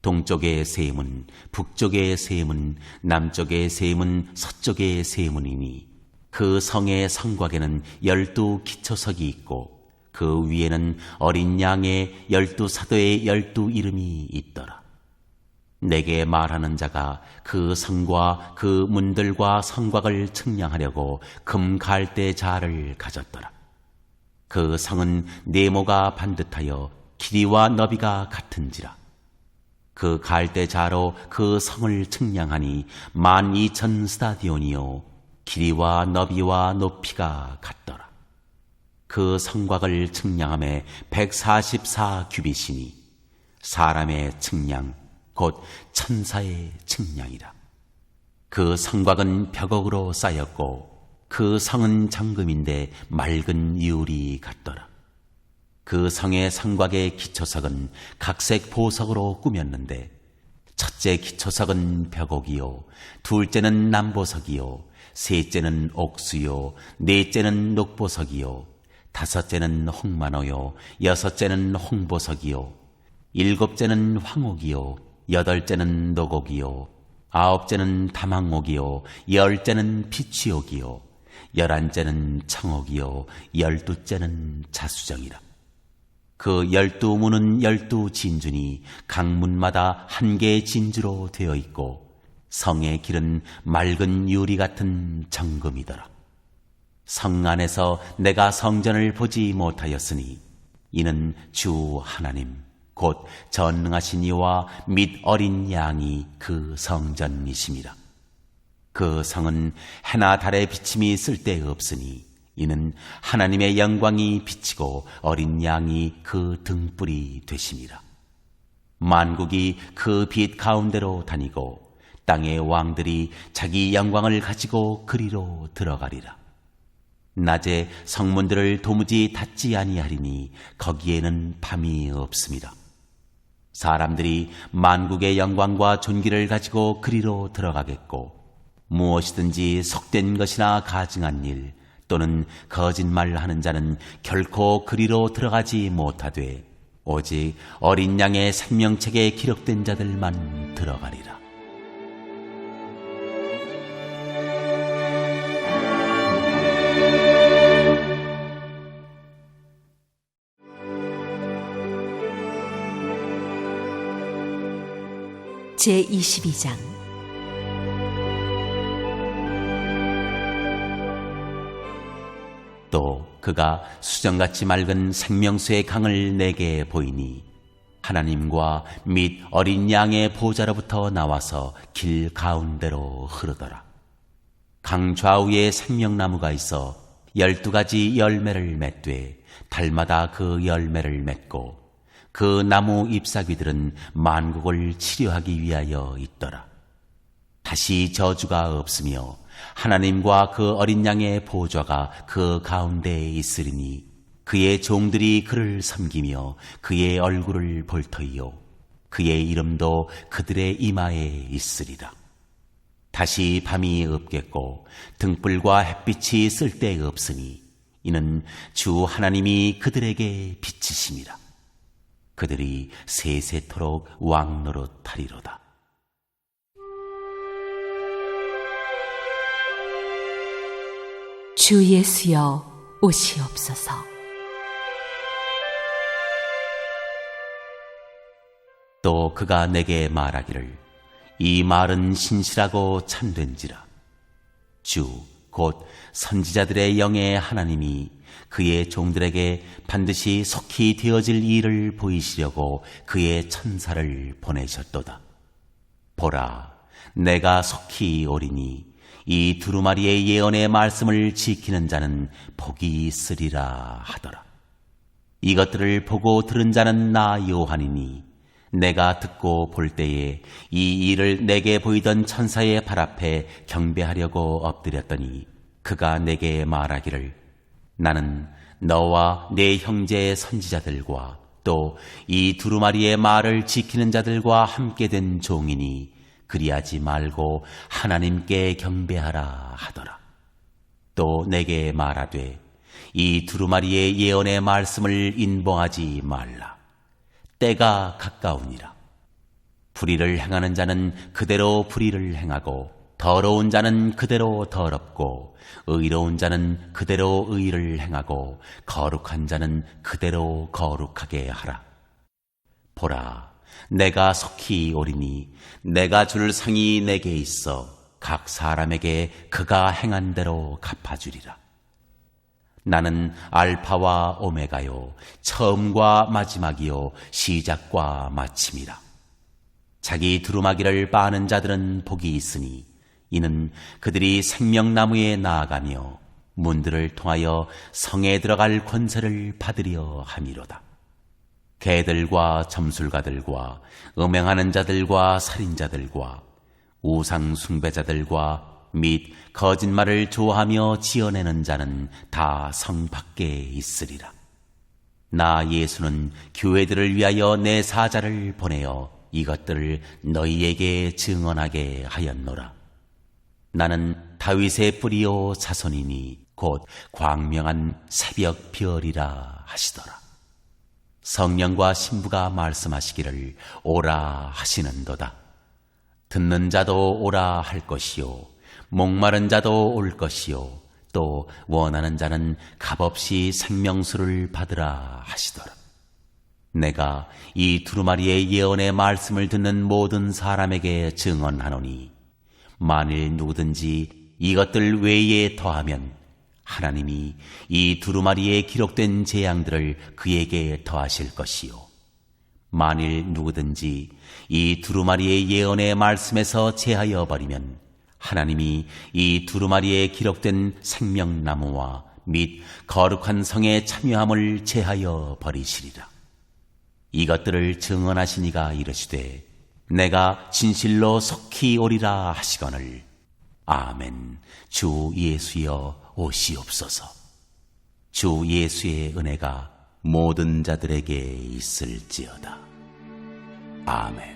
동쪽의 세 문, 북쪽의 세 문, 남쪽의 세 문, 서쪽의 세 문이니 그 성의 성곽에는 12기초석이 있고 그 위에는 어린 양의 12사도의 12 이름이 있더라. 내게 말하는 자가 그 성과 그 문들과 성곽을 측량하려고 금갈대 자를 가졌더라. 그 성은 네모가 반듯하여 길이와 너비가 같은지라. 그 갈대 자로 그 성을 측량하니 12,000 스타디온이요 길이와 너비와 높이가 같더라. 그 성곽을 측량함에 144 규빗이니 사람의 측량 곧 천사의 측량이라. 그 성곽은 벽옥으로 쌓였고 그 성은 정금인데 맑은 유리 같더라. 그 성의 성곽의 기초석은 각색 보석으로 꾸몄는데 첫째 기초석은 벽옥이요 둘째는 남보석이요 셋째는 옥수요 넷째는 녹보석이요 다섯째는 홍만호요 여섯째는 홍보석이요 일곱째는 황옥이요 여덟째는 노곡이요 아홉째는 다망옥이요 열째는 피취옥이요 열한째는 청옥이요 12째는 자수정이라. 그 12문은 12진주니 각 문마다 한 개의 진주로 되어 있고 성의 길은 맑은 유리 같은 정금이더라. 성 안에서 내가 성전을 보지 못하였으니 이는 주 하나님 곧 전능하신 이와 및 어린 양이 그 성전이심이라. 그 성은 해나 달의 비침이 쓸데없으니 이는 하나님의 영광이 비치고 어린 양이 그 등불이 되심이라. 만국이 그 빛 가운데로 다니고 땅의 왕들이 자기 영광을 가지고 그리로 들어가리라. 낮에 성문들을 도무지 닫지 아니하리니 거기에는 밤이 없습니다. 사람들이 만국의 영광과 존귀를 가지고 그리로 들어가겠고 무엇이든지 속된 것이나 가증한 일 또는 거짓말하는 자는 결코 그리로 들어가지 못하되 오직 어린 양의 생명책에 기록된 자들만 들어가리라. 제22장. 또 그가 수정같이 맑은 생명수의 강을 내게 보이니 하나님과 및 어린 양의 보좌로부터 나와서 길 가운데로 흐르더라. 강 좌우에 생명나무가 있어 12가지 열매를 맺되 달마다 그 열매를 맺고 그 나무 잎사귀들은 만국을 치료하기 위하여 있더라. 다시 저주가 없으며 하나님과 그 어린 양의 보좌가 그 가운데에 있으리니 그의 종들이 그를 섬기며 그의 얼굴을 볼 터이요 그의 이름도 그들의 이마에 있으리라. 다시 밤이 없겠고 등불과 햇빛이 쓸데없으니 이는 주 하나님이 그들에게 비치심이라. 그들이 세세토록 왕노릇하리로다. 주 예수여 오시옵소서. 또 그가 내게 말하기를 이 말은 신실하고 참된지라. 주 곧 선지자들의 영의 하나님이 그의 종들에게 반드시 속히 되어질 일을 보이시려고 그의 천사를 보내셨도다. 보라, 내가 속히 오리니 이 두루마리의 예언의 말씀을 지키는 자는 복이 있으리라 하더라. 이것들을 보고 들은 자는 나 요한이니 내가 듣고 볼 때에 이 일을 내게 보이던 천사의 발 앞에 경배하려고 엎드렸더니 그가 내게 말하기를 나는 너와 네 형제의 선지자들과 또 이 두루마리의 말을 지키는 자들과 함께 된 종이니 그리하지 말고 하나님께 경배하라 하더라. 또 내게 말하되 이 두루마리의 예언의 말씀을 인봉하지 말라. 때가 가까우니라. 불의를 행하는 자는 그대로 불의를 행하고 더러운 자는 그대로 더럽고 의로운 자는 그대로 의를 행하고 거룩한 자는 그대로 거룩하게 하라. 보라, 내가 속히 오리니 내가 줄 상이 내게 있어 각 사람에게 그가 행한 대로 갚아주리라. 나는 알파와 오메가요 처음과 마지막이요 시작과 마침이라. 자기 두루마기를 빠는 자들은 복이 있으니 이는 그들이 생명나무에 나아가며 문들을 통하여 성에 들어갈 권세를 받으려 함이로다. 개들과 점술가들과 음행하는 자들과 살인자들과 우상 숭배자들과 및 거짓말을 좋아하며 지어내는 자는 다 성 밖에 있으리라. 나 예수는 교회들을 위하여 내 사자를 보내어 이것들을 너희에게 증언하게 하였노라. 나는 다윗의 뿌리요 자손이니 곧 광명한 새벽 별이라 하시더라. 성령과 신부가 말씀하시기를 오라 하시는도다. 듣는 자도 오라 할 것이요 목마른 자도 올 것이요 또 원하는 자는 값없이 생명수를 받으라 하시더라. 내가 이 두루마리의 예언의 말씀을 듣는 모든 사람에게 증언하노니 만일 누구든지 이것들 외에 더하면 하나님이 이 두루마리에 기록된 재앙들을 그에게 더하실 것이요 만일 누구든지 이 두루마리의 예언의 말씀에서 제하여 버리면 하나님이 이 두루마리에 기록된 생명나무와 및 거룩한 성의 참여함을 제하여 버리시리라. 이것들을 증언하시니가 이르시되 내가 진실로 속히 오리라 하시거늘 아멘. 주 예수여 오시옵소서. 주 예수의 은혜가 모든 자들에게 있을지어다. 아멘.